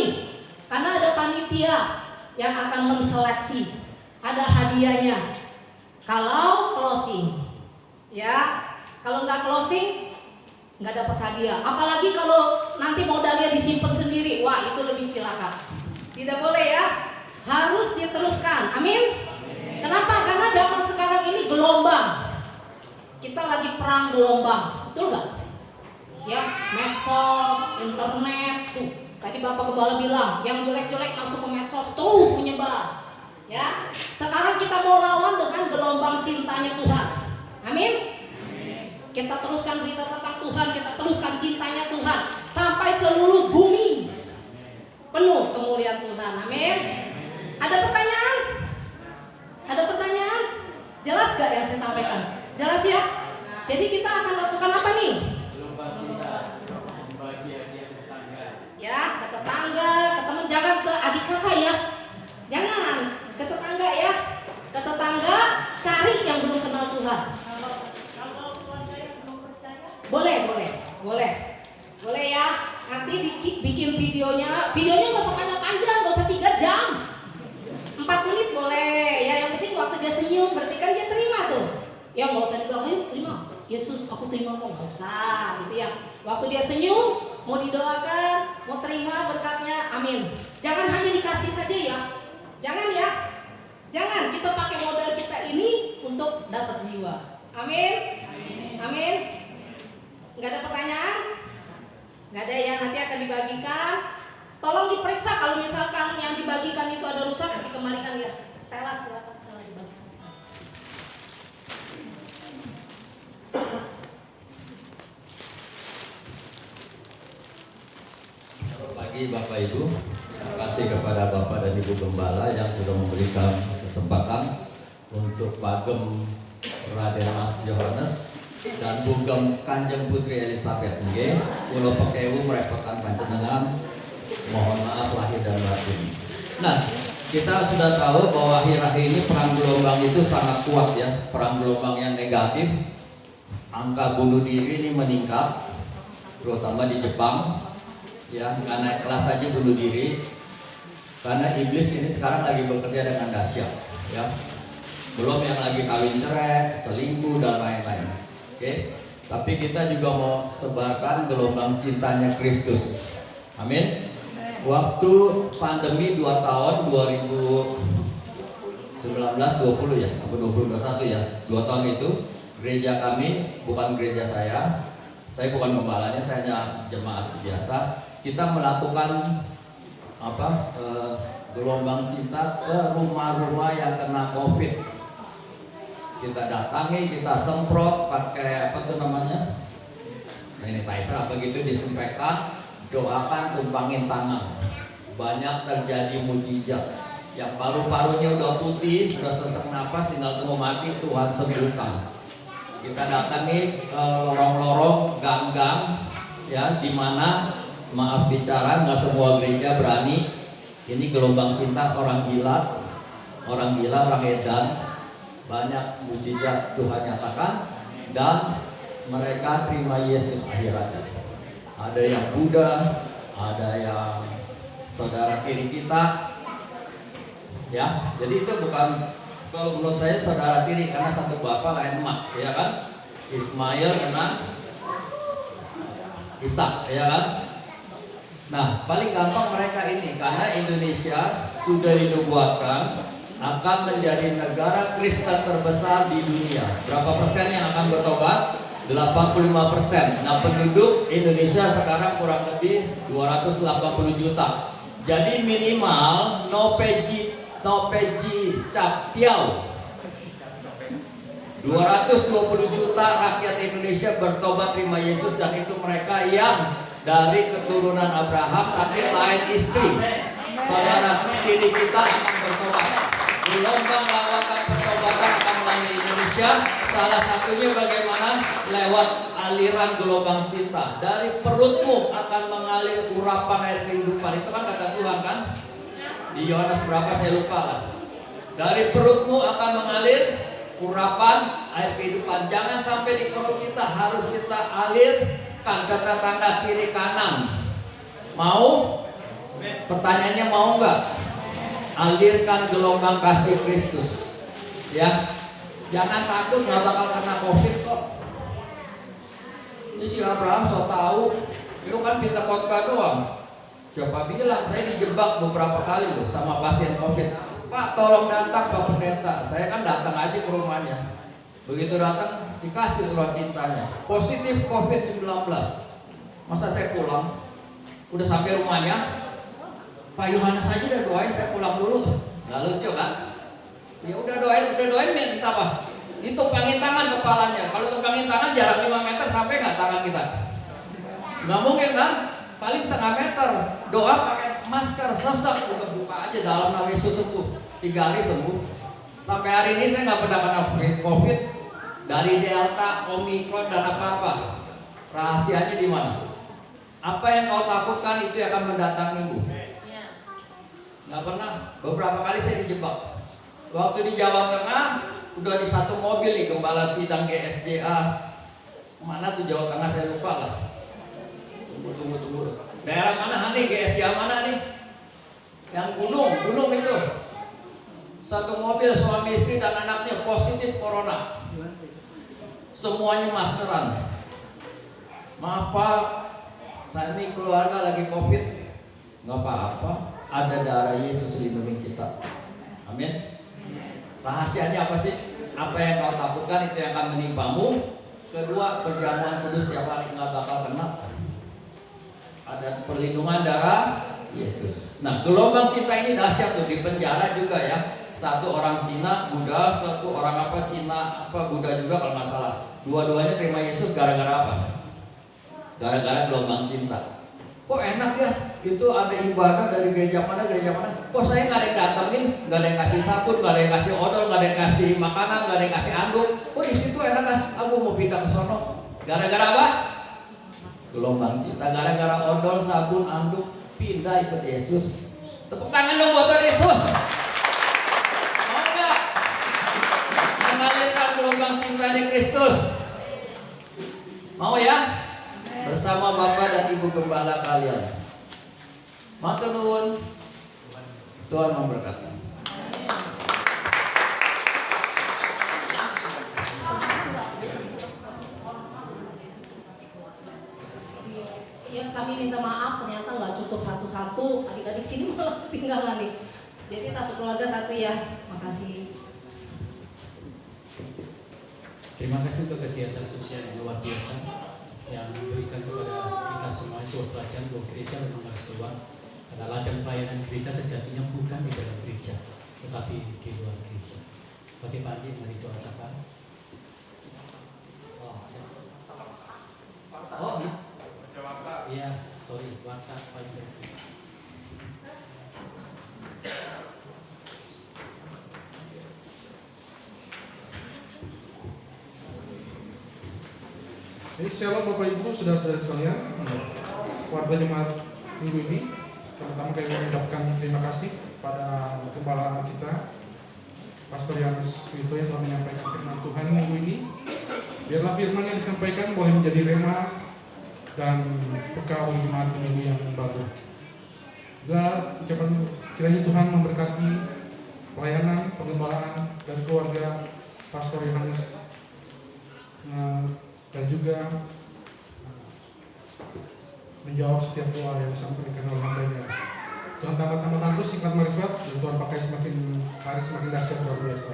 Karena ada panitia yang akan menseleksi. Ada hadiahnya. Kalau closing. Ya. Kalau nggak closing, nggak dapat hadiah. Apalagi kalau nanti modalnya disimpan sendiri, wah itu lebih cilaka. Tidak boleh ya, harus diteruskan. Amin. Kenapa? Karena zaman sekarang ini gelombang. Kita lagi perang gelombang, betul nggak? Ya, medsos, internet tuh. Tadi Bapak Gembala bilang, yang jelek-jelek masuk ke medsos terus menyebar. Ya, sekarang kita mau lawan dengan gelombang cintanya Tuhan. Amin. Kita teruskan berita tentang Tuhan, kita teruskan cintanya Tuhan sampai seluruh bumi penuh kemuliaan Tuhan. Amin. Ada pertanyaan? Ada pertanyaan? Jelas gak yang saya sampaikan? Jelas ya? Jadi kita akan lakukan apa nih? Ya, ke tetangga, ke teman, jangan ke adik kakak ya. Jangan. Ya nggak usah dibilang, ayo terima Yesus, aku terima kok, nggak usah gitu ya. Waktu dia senyum, mau didoakan, mau terima berkatnya, amin. Jangan hanya dikasih saja ya, jangan ya, jangan kita pakai modal kita ini untuk dapat jiwa, amin, amin. Nggak ada pertanyaan? Nggak ada ya, nanti akan dibagikan. Tolong diperiksa kalau misalkan yang dibagikan itu ada rusak, dikembalikan ya. Stella silakan, Stella dibagikan. Selamat pagi Bapak Ibu. Terima kasih kepada Bapak dan Ibu Gembala yang sudah memberikan kesempatan untuk Pagem Raden Mas Yohanes dan Bugem Kanjeng Putri Elizabeth. Nggih, kula pekewu merepotkan panjenengan. Mohon maaf lahir dan batin. Nah, kita sudah tahu bahwa akhir-akhir ini perang gelombang itu sangat kuat ya, perang gelombang yang negatif. Angka bunuh diri ini meningkat, terutama di Jepang. Ya, nggak naik kelas aja bunuh diri. Karena iblis ini sekarang lagi bekerja dengan dahsyat, ya. Belum yang lagi kawin cerai, selingkuh dan lain-lain. Oke. Tapi kita juga mau sebarkan gelombang cintanya Kristus. Amin. Waktu pandemi 2 tahun 2019-20 ya, atau 2021 ya, 2 tahun itu gereja kami, bukan gereja saya bukan gembalanya, saya hanya jemaat biasa. Kita melakukan gelombang cinta ke rumah-rumah yang kena COVID. Kita datangi, kita semprot pakai sanitizer apa gitu, disinfektan. Doakan, tumpangin tangan. Banyak terjadi mujizat. Yang paru-parunya udah putih, udah sesak napas, tinggal tunggu mati, Tuhan sembuhkan. Kita datangi lorong-lorong, gang-gang, ya, di mana maaf bicara nggak semua gereja berani. Ini gelombang cinta orang gila, orang edan. Banyak mujizat Tuhan nyatakan dan mereka terima Yesus akhiratnya. Ada yang Buddha, ada yang saudara kiri kita, ya. Jadi itu bukan, kalau menurut saya saudara tiri, karena satu bapak lain emak, ya kan? Ismail dengan Ishak, ya kan? Nah, paling gampang mereka ini, karena Indonesia sudah dinubuatkan akan menjadi negara Kristen terbesar di dunia. Berapa persen yang akan bertobat? 85%. Nah, penduduk Indonesia sekarang kurang lebih 280 juta. Jadi minimal Nopeji Cap Tiao 220 juta rakyat Indonesia bertobat terima Yesus, dan itu mereka yang dari keturunan Abraham tapi lain istri. Saudara kiri kita akan bertobat. Gelombang lawakan pertobatan akan melanda Indonesia. Salah satunya bagaimana? Lewat aliran gelombang cinta. Dari perutmu akan mengalir urapan air kehidupan. Itu kan kata Tuhan kan? Di Yohanes berapa saya lupa lah. Dari perutmu akan mengalir urapan air kehidupan. Jangan sampai di perut kita, harus kita alirkan ke tetangga kiri kanan. Mau? Pertanyaannya mau nggak? Alirkan gelombang kasih Kristus, ya. Jangan takut, nggak bakal kena COVID kok. Ini si Abraham so tahu, itu kan pinta khotbah doang. Siapa bilang? Saya dijebak beberapa kali loh sama pasien COVID. Pak, tolong datang Pak Pendeta. Saya kan datang aja ke rumahnya. Begitu datang, dikasih surat cintanya. Positif COVID-19. Masa saya pulang? Udah sampai rumahnya, Pak Yohanes aja udah doain, saya pulang dulu. Nggak lucu kan? Ya udah doain minta apa? Ditumpangin tangan kepalanya. Kalau tumpangin tangan jarak 5 meter sampai nggak tangan kita? Nggak mungkin kan? Paling setengah meter. Doa pakai masker, sesak, buka aja dalam nama Yesus sembuh. 3 hari sembuh. Sampai hari ini saya nggak pernah kena COVID dari Delta, Omikron dan apa-apa. Rahasianya di mana? Apa yang kau takutkan itu akan mendatangimu. Nggak pernah. Beberapa kali saya dijebak. Waktu di Jawa Tengah udah di satu mobil nih gembala sidang GSJA. Mana tuh Jawa Tengah saya lupa lah. Tunggu. Daerah mana nih? GSJA mana nih? Yang gunung itu. Satu mobil suami istri dan anaknya positif corona. semuanya maskeran. Maaf Pak, saat ini keluarga lagi COVID, nggak apa-apa. Ada darah Yesus lindungi kita. Amin. Rahasianya apa sih? Apa yang kau takutkan itu yang akan menimpamu. Kedua, perjamuan kudus tiap hari nggak bakal kena. Ada perlindungan darah Yesus. Nah, gelombang cinta ini dahsyat tuh, di penjara juga ya. Satu orang Cina, Buddha, satu orang apa Cina, apa Buddha juga kalau nggak salah. Dua-duanya terima Yesus gara-gara apa? Gara-gara gelombang cinta. Kok enak ya? Itu ada ibadah dari gereja mana? Kok saya nggak ada yang datengin, nggak ada yang kasih sabun, nggak ada yang kasih odol, nggak ada yang kasih makanan, nggak ada yang kasih anduk. Kok di situ enak ah? Aku mau pindah ke sono. Gara-gara apa? Gelombang cinta. Gara-gara odol, sabun, anduk, pindah ikut Yesus. Tepuk tangan dong buat Tuhan Yesus. Mau nggak mengalirkan gelombang cinta di Kristus? Mau ya? Bersama Bapak dan Ibu Gembala kalian. Matur nuwun. Tuhan memberkati. Ya kami minta maaf ternyata nggak cukup satu-satu, adik-adik sini malah ketinggalan nih. Jadi satu keluarga satu ya. Makasih. Terima kasih untuk kegiatan sosial yang luar biasa yang memberikan kepada kita semua sebuah pelajaran bahwa gereja memang harus keluar. Karena ladang pelayanan gereja sejatinya bukan di dalam gereja, tetapi di luar gereja. Bagi Pak Andi, mari doa sapa. Oh, iya, sorry, warta Pak Andi. Jadi shalom Bapak Ibu, saudara-saudara sekalian, warga jemaat minggu ini. Pertama kami mengucapkan terima kasih pada gembala kita, Pastor Yohanes Wito yang telah menyampaikan firman Tuhan minggu ini. Biarlah firman yang disampaikan boleh menjadi rema dan bekal bagi jemaat minggu yang baru. Dan ucapan kiranya Tuhan memberkati pelayanan, penggembalaan dan keluarga Pastor Yohanes dan juga menjawab setiap doa yang disampaikan oleh hamba-Nya. Tuhan tambah terus singkat marifat dan Tuhan pakai semakin hari semakin dahsyat luar biasa.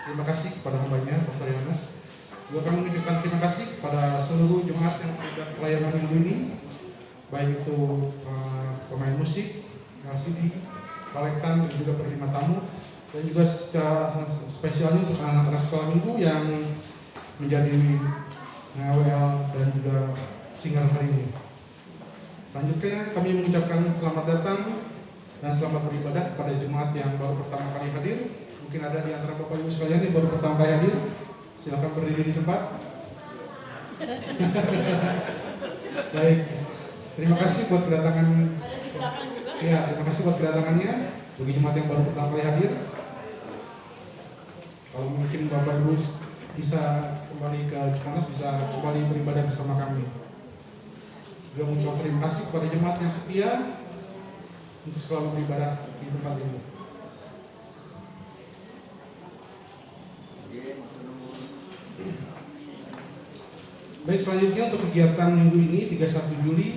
Terima kasih kepada hamba-Nya Pastor Yohanes. Juga kami mengucapkan terima kasih kepada seluruh jemaat yang sudah pelayanan minggu ini, baik itu pemain musik, LCD, kolektan dan juga penerima tamu, dan juga secara spesialnya untuk anak-anak sekolah minggu yang menjadi WL dan juga singer hari ini. Selanjutnya kami mengucapkan selamat datang dan selamat beribadah kepada jemaat yang baru pertama kali hadir. Mungkin ada di antara Bapak Ibu sekalian yang baru pertama kali hadir. Silakan berdiri di tempat. Baik, terima kasih buat kedatangan. Ya, terima kasih buat kedatangannya bagi jemaat yang baru pertama kali hadir. Kalau mungkin Bapak Ibu bisa kembali ke Cipanas, bisa kembali beribadah bersama kami. Juga mengucapkan terima kasih kepada jemaat yang setia untuk selalu beribadah di tempat ini. Baik, selanjutnya untuk kegiatan minggu ini 31 Juli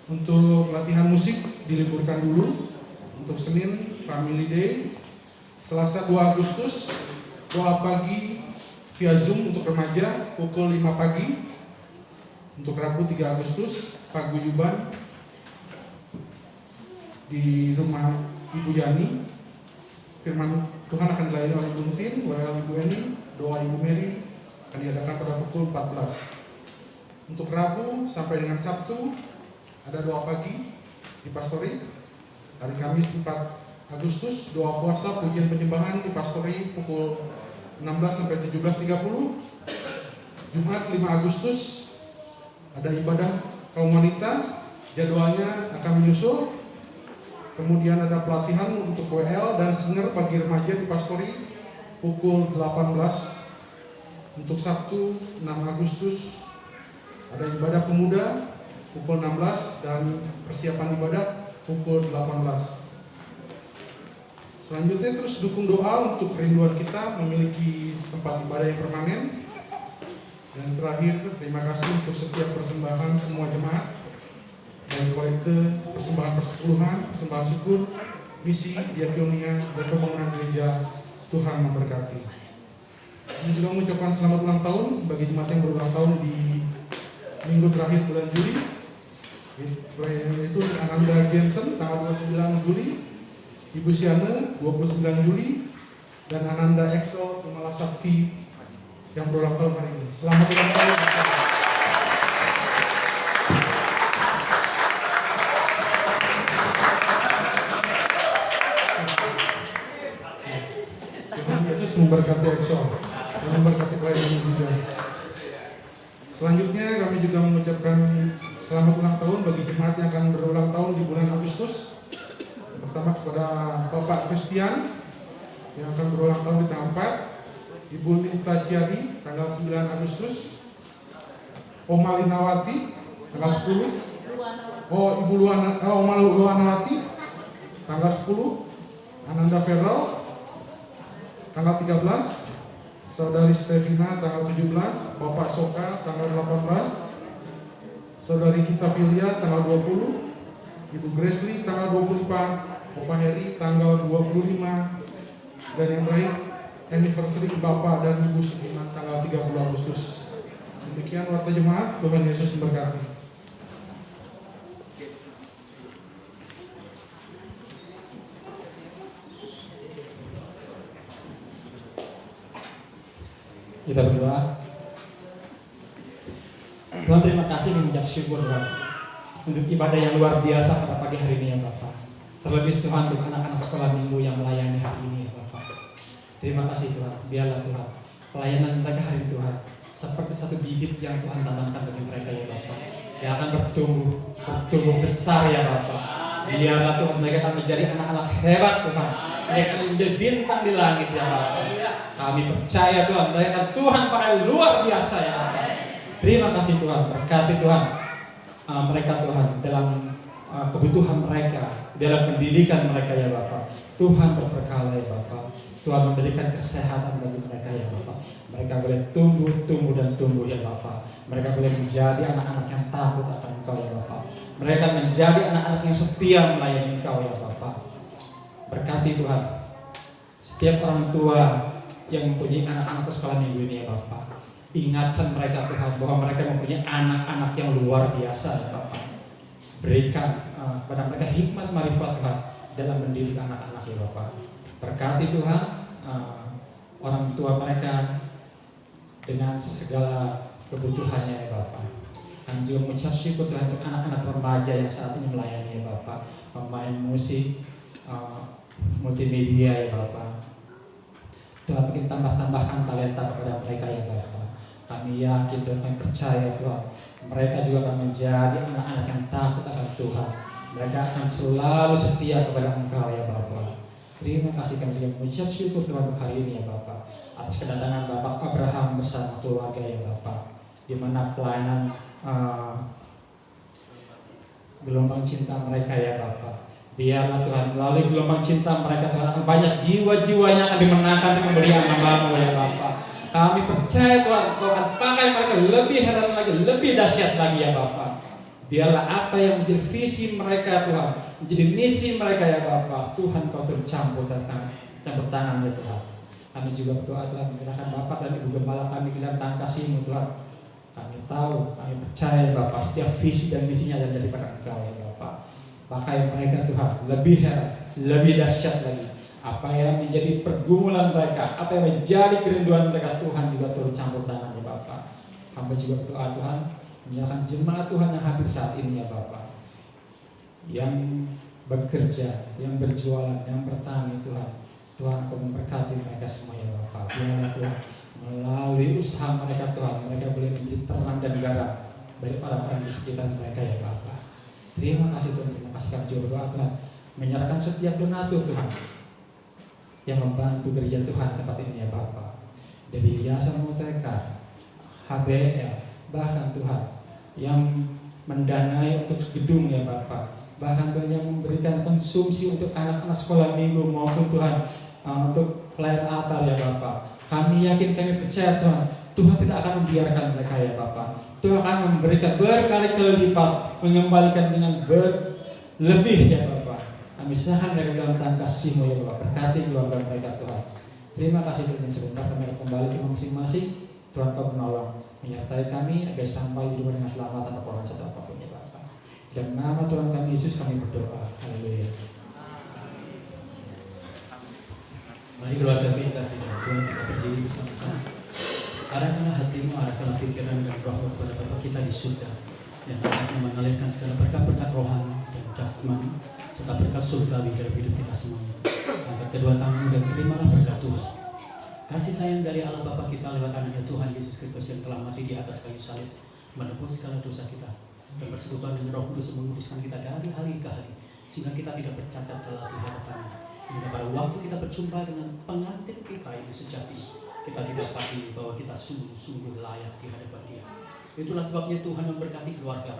untuk latihan musik diliburkan dulu. Untuk Senin Family Day, Selasa 2 Agustus doa pagi via Zoom untuk remaja pukul 5 pagi. Untuk Rabu 3 Agustus paguyuban di rumah Ibu Yani. Firman Tuhan akan dilayani oleh Bung Tin, WL Ibu Eni, doa Ibu Mary akan diadakan pada pukul 14. Untuk Rabu sampai dengan Sabtu ada doa pagi di Pastori. Hari Kamis 4 Agustus doa puasa pujian penyembahan di Pastori pukul 16 sampai 17.30. Jumat 5 Agustus ada ibadah kaum wanita, jadwalnya akan menyusul. Kemudian ada pelatihan untuk WL dan singer pagi remaja di Pastori pukul 18. Untuk Sabtu 6 Agustus ada ibadah pemuda pukul 16 dan persiapan ibadah pukul 18. Selanjutnya terus dukung doa untuk kerinduan kita memiliki tempat ibadah yang permanen. Dan terakhir, terima kasih untuk setiap persembahan semua jemaat, dari kolekte, persembahan persepuluhan, persembahan syukur, misi, diakonia, dan pembangunan gereja. Tuhan memberkati. Ini juga mengucapkan selamat ulang tahun bagi jemaat yang berulang tahun di minggu terakhir bulan Juli. Itu Ananda Jensen tanggal 29 Juli, Ibu Siana 29 Juli, dan Ananda Exo Tumala Sakti yang berulang tahun hari ini. Selamat ulang tahun. Tuhan Yesus memberkati Exo dan memberkati pelayanan juga. Selanjutnya kami juga mengucapkan selamat ulang tahun bagi jemaat yang akan berulang tahun di bulan Agustus. Pertama kepada Bapak Christian yang akan berulang tahun di tanggal 4, Ibu Lita Ciadi tanggal 9 Agustus, Oma Linawati tanggal 10, Oma Luanawati tanggal 10, Ananda Feral tanggal 13, Saudari Stevina tanggal 17, Bapak Soka tanggal 18, Saudari Gita Filia tanggal 20, Ibu Grace tanggal 24, Bapak Heri tanggal 25, dan yang terakhir anniversary Bapak dan Ibu Sugiman tanggal 30 Agustus. Demikian warta jemaat, Tuhan Yesus memberkati. Kita berdoa. Tuhan, terima kasih mengucap syukur Tuhan untuk ibadah yang luar biasa pada pagi hari ini ya Bapak. Terlebih Tuhan untuk anak-anak sekolah minggu yang melayani hari ini ya Bapak. Terima kasih Tuhan. Biarlah Tuhan pelayanan mereka hari ini Tuhan seperti satu bibit yang Tuhan tanamkan bagi mereka ya Bapak, yang akan bertumbuh besar ya Bapak. Biarlah Tuhan mereka akan menjadi anak-anak hebat Tuhan. Mereka akan menjadi bintang di langit ya Bapak. Kami percaya Tuhan, mereka Tuhan pakai luar biasa ya Bapak. Terima kasih Tuhan, berkati Tuhan mereka Tuhan dalam kebutuhan mereka, dalam pendidikan mereka ya Bapak. Tuhan berberkati ya Bapak. Tuhan memberikan kesehatan bagi mereka ya Bapak. Mereka boleh tumbuh dan tumbuh ya Bapak. Mereka boleh menjadi anak-anak yang takut akan Engkau ya Bapak. Mereka menjadi anak-anak yang setia melayani Engkau ya Bapak. Berkati Tuhan setiap orang tua yang mempunyai anak-anak sekolah minggu ini ya Bapak. Ingatkan mereka Tuhan bahwa mereka mempunyai anak-anak yang luar biasa ya Bapak. Berikan kepada mereka hikmat marifat Tuhan dalam mendidik anak-anak ya Bapak. Berkati Tuhan orang tua mereka dengan segala kebutuhannya ya Bapak. Kami juga mengucap syukur Tuhan untuk anak-anak remaja yang saat ini melayani ya Bapak. Pemain musik, multimedia ya Bapak. Tuhan bikin tambahkan talenta kepada mereka ya Bapak. Kami yakin Tuhan, kami percaya Tuhan, mereka juga akan menjadi anak-anak yang takut akan Tuhan. Mereka akan selalu setia kepada Engkau ya Bapak. Terima kasih kami juga mengucap syukur Tuhan untuk hari ini ya Bapak, atas kedatangan Bapak Abraham bersama keluarga ya Bapak, di mana pelayanan gelombang cinta mereka ya Bapak. Biarlah Tuhan melalui gelombang cinta mereka Tuhan banyak jiwa-jiwanya akan dimenangkan untuk memberi nama-Mu ya Bapak. Kami percaya Tuhan Kau akan pakai mereka lebih heran lagi, lebih dahsyat lagi ya Bapak. Biarlah apa yang menjadi visi mereka Tuhan, menjadi misi mereka ya Bapak, Tuhan Kau turut campur tentang dan bertangan ya Tuhan. Kami juga berdoa Tuhan menyerahkan Bapak dan Ibu Gembala kami ke dalam tangan kasih-Mu Tuhan. Kami tahu, kami percaya Bapak setiap visi dan misinya ada daripada Engkau ya Bapak. Pakai mereka Tuhan lebih heran, lebih dahsyat lagi. Apa yang menjadi pergumulan mereka, apa yang menjadi kerinduan mereka, Tuhan juga turut campur tangan ya Bapak. Hamba juga berdoa Tuhan menyerahkan jemaat Tuhan yang hadir saat ini ya Bapak, yang bekerja, yang berjualan, yang bertani Tuhan. Tuhan Kau memberkati mereka semua ya Bapak. Biarlah Tuhan melalui usaha mereka Tuhan, mereka boleh menjadi terang dan garam bagi orang-orang di sekitar mereka ya Bapak. Terima kasih Tuhan, terima kasih kami juga berdoa Tuhan menyerahkan setiap donatur Tuhan yang membantu gereja Tuhan tempat ini ya Bapak. Dari Yayasan Muteka, HBL, bahkan Tuhan yang mendanai untuk gedung ya Bapak. Bahkan Tuhan yang memberikan konsumsi untuk anak-anak sekolah minggu maupun Tuhan untuk pelayan altar ya Bapak. Kami yakin, kami percaya Tuhan, Tuhan tidak akan membiarkan mereka ya Bapak. Tuhan akan memberikan berkali-kali lipat, mengembalikan dengan berlebih ya Bapak. Kami serahkan dari dalam tangan kasih-Mu ya Bapak. Berkati keluarga mereka Tuhan. Terima kasih Tuhan, sebentar kami akan kembali ke masing-masing. Tuhan Kau menolong, menyertai kami agar sampai di rumah dengan selamat tanpa korban satu apapun ya Bapak. Dalam nama Tuhan kami Yesus kami berdoa. Haleluya. Mari keluarga kita kasih Tuhan, kita berdiri bersama-sama. Arahkanlah hatimu, arahkanlah pikiran dan rohmu kepada Bapa kita di surga, yang akan mengalirkan segala berkat-berkat rohani dan jasmani serta berkat surgawi dalam hidup kita semuanya. Angkat kedua tanganmu dan terimalah berkat Tuhan. Kasih sayang dari Allah Bapa kita lewat anaknya Tuhan Yesus Kristus yang telah mati di atas kayu salib, menebus segala dosa kita, dan bersekutuan dengan Roh Kudus menguduskan kita dari hari ke hari, sehingga kita tidak bercacat celah di hadapannya. Hingga pada waktu kita berjumpa dengan pengantin kita yang sejati, kita tidak dapati bahwa kita sungguh-sungguh layak di hadapan Dia. Itulah sebabnya Tuhan memberkati keluarga,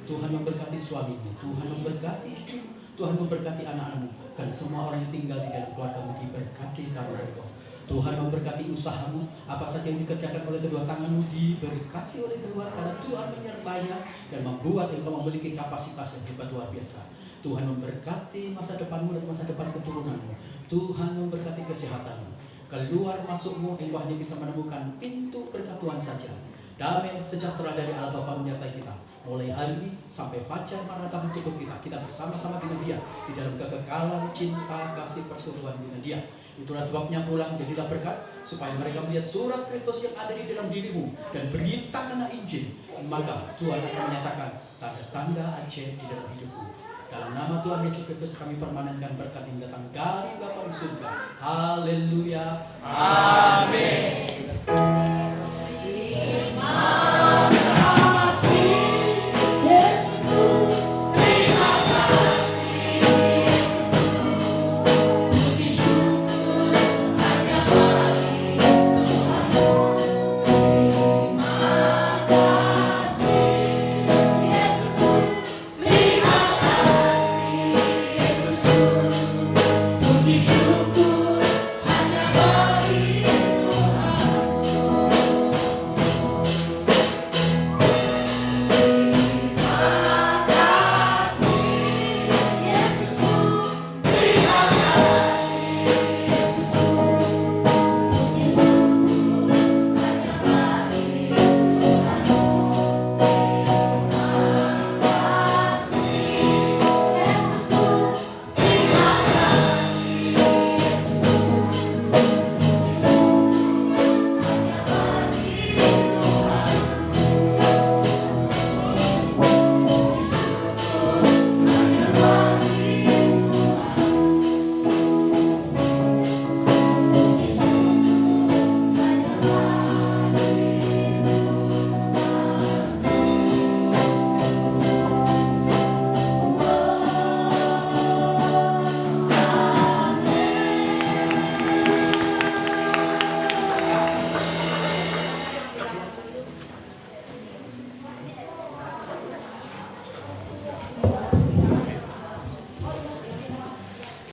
Tuhan memberkati suamimu, Tuhan memberkati istrimu, Tuhan memberkati anak-anakmu, dan semua orang yang tinggal di dalam keluargamu diberkati karena Engkau. Tuhan memberkati usahamu, apa saja yang dikerjakan oleh kedua tanganmu diberkati oleh Tuhan, karena Tuhan menyertainya dan membuat engkau memiliki kapasitas yang hebat luar biasa. Tuhan memberkati masa depanmu dan masa depan keturunanmu. Tuhan memberkati kesehatanmu. Keluar masukmu engkau hanya bisa menemukan pintu berkat Tuhan saja. Damai sejahtera dari Allah Bapa menyertai kita. Mulai hari ini sampai fajar Maranatha menjemput kita bersama-sama dengan Dia di dalam kekekalan cinta kasih persekutuan dengan Dia. Itulah sebabnya pulang jadilah berkat, supaya mereka melihat surat Kristus yang ada di dalam dirimu dan berita karena Injil. Maka Tuhan akan menyatakan tanda-tanda ajaib di dalam hidupmu. Dalam nama Tuhan Yesus Kristus kami permanenkan berkat yang datang dari Bapa di surga. Haleluya. Amin.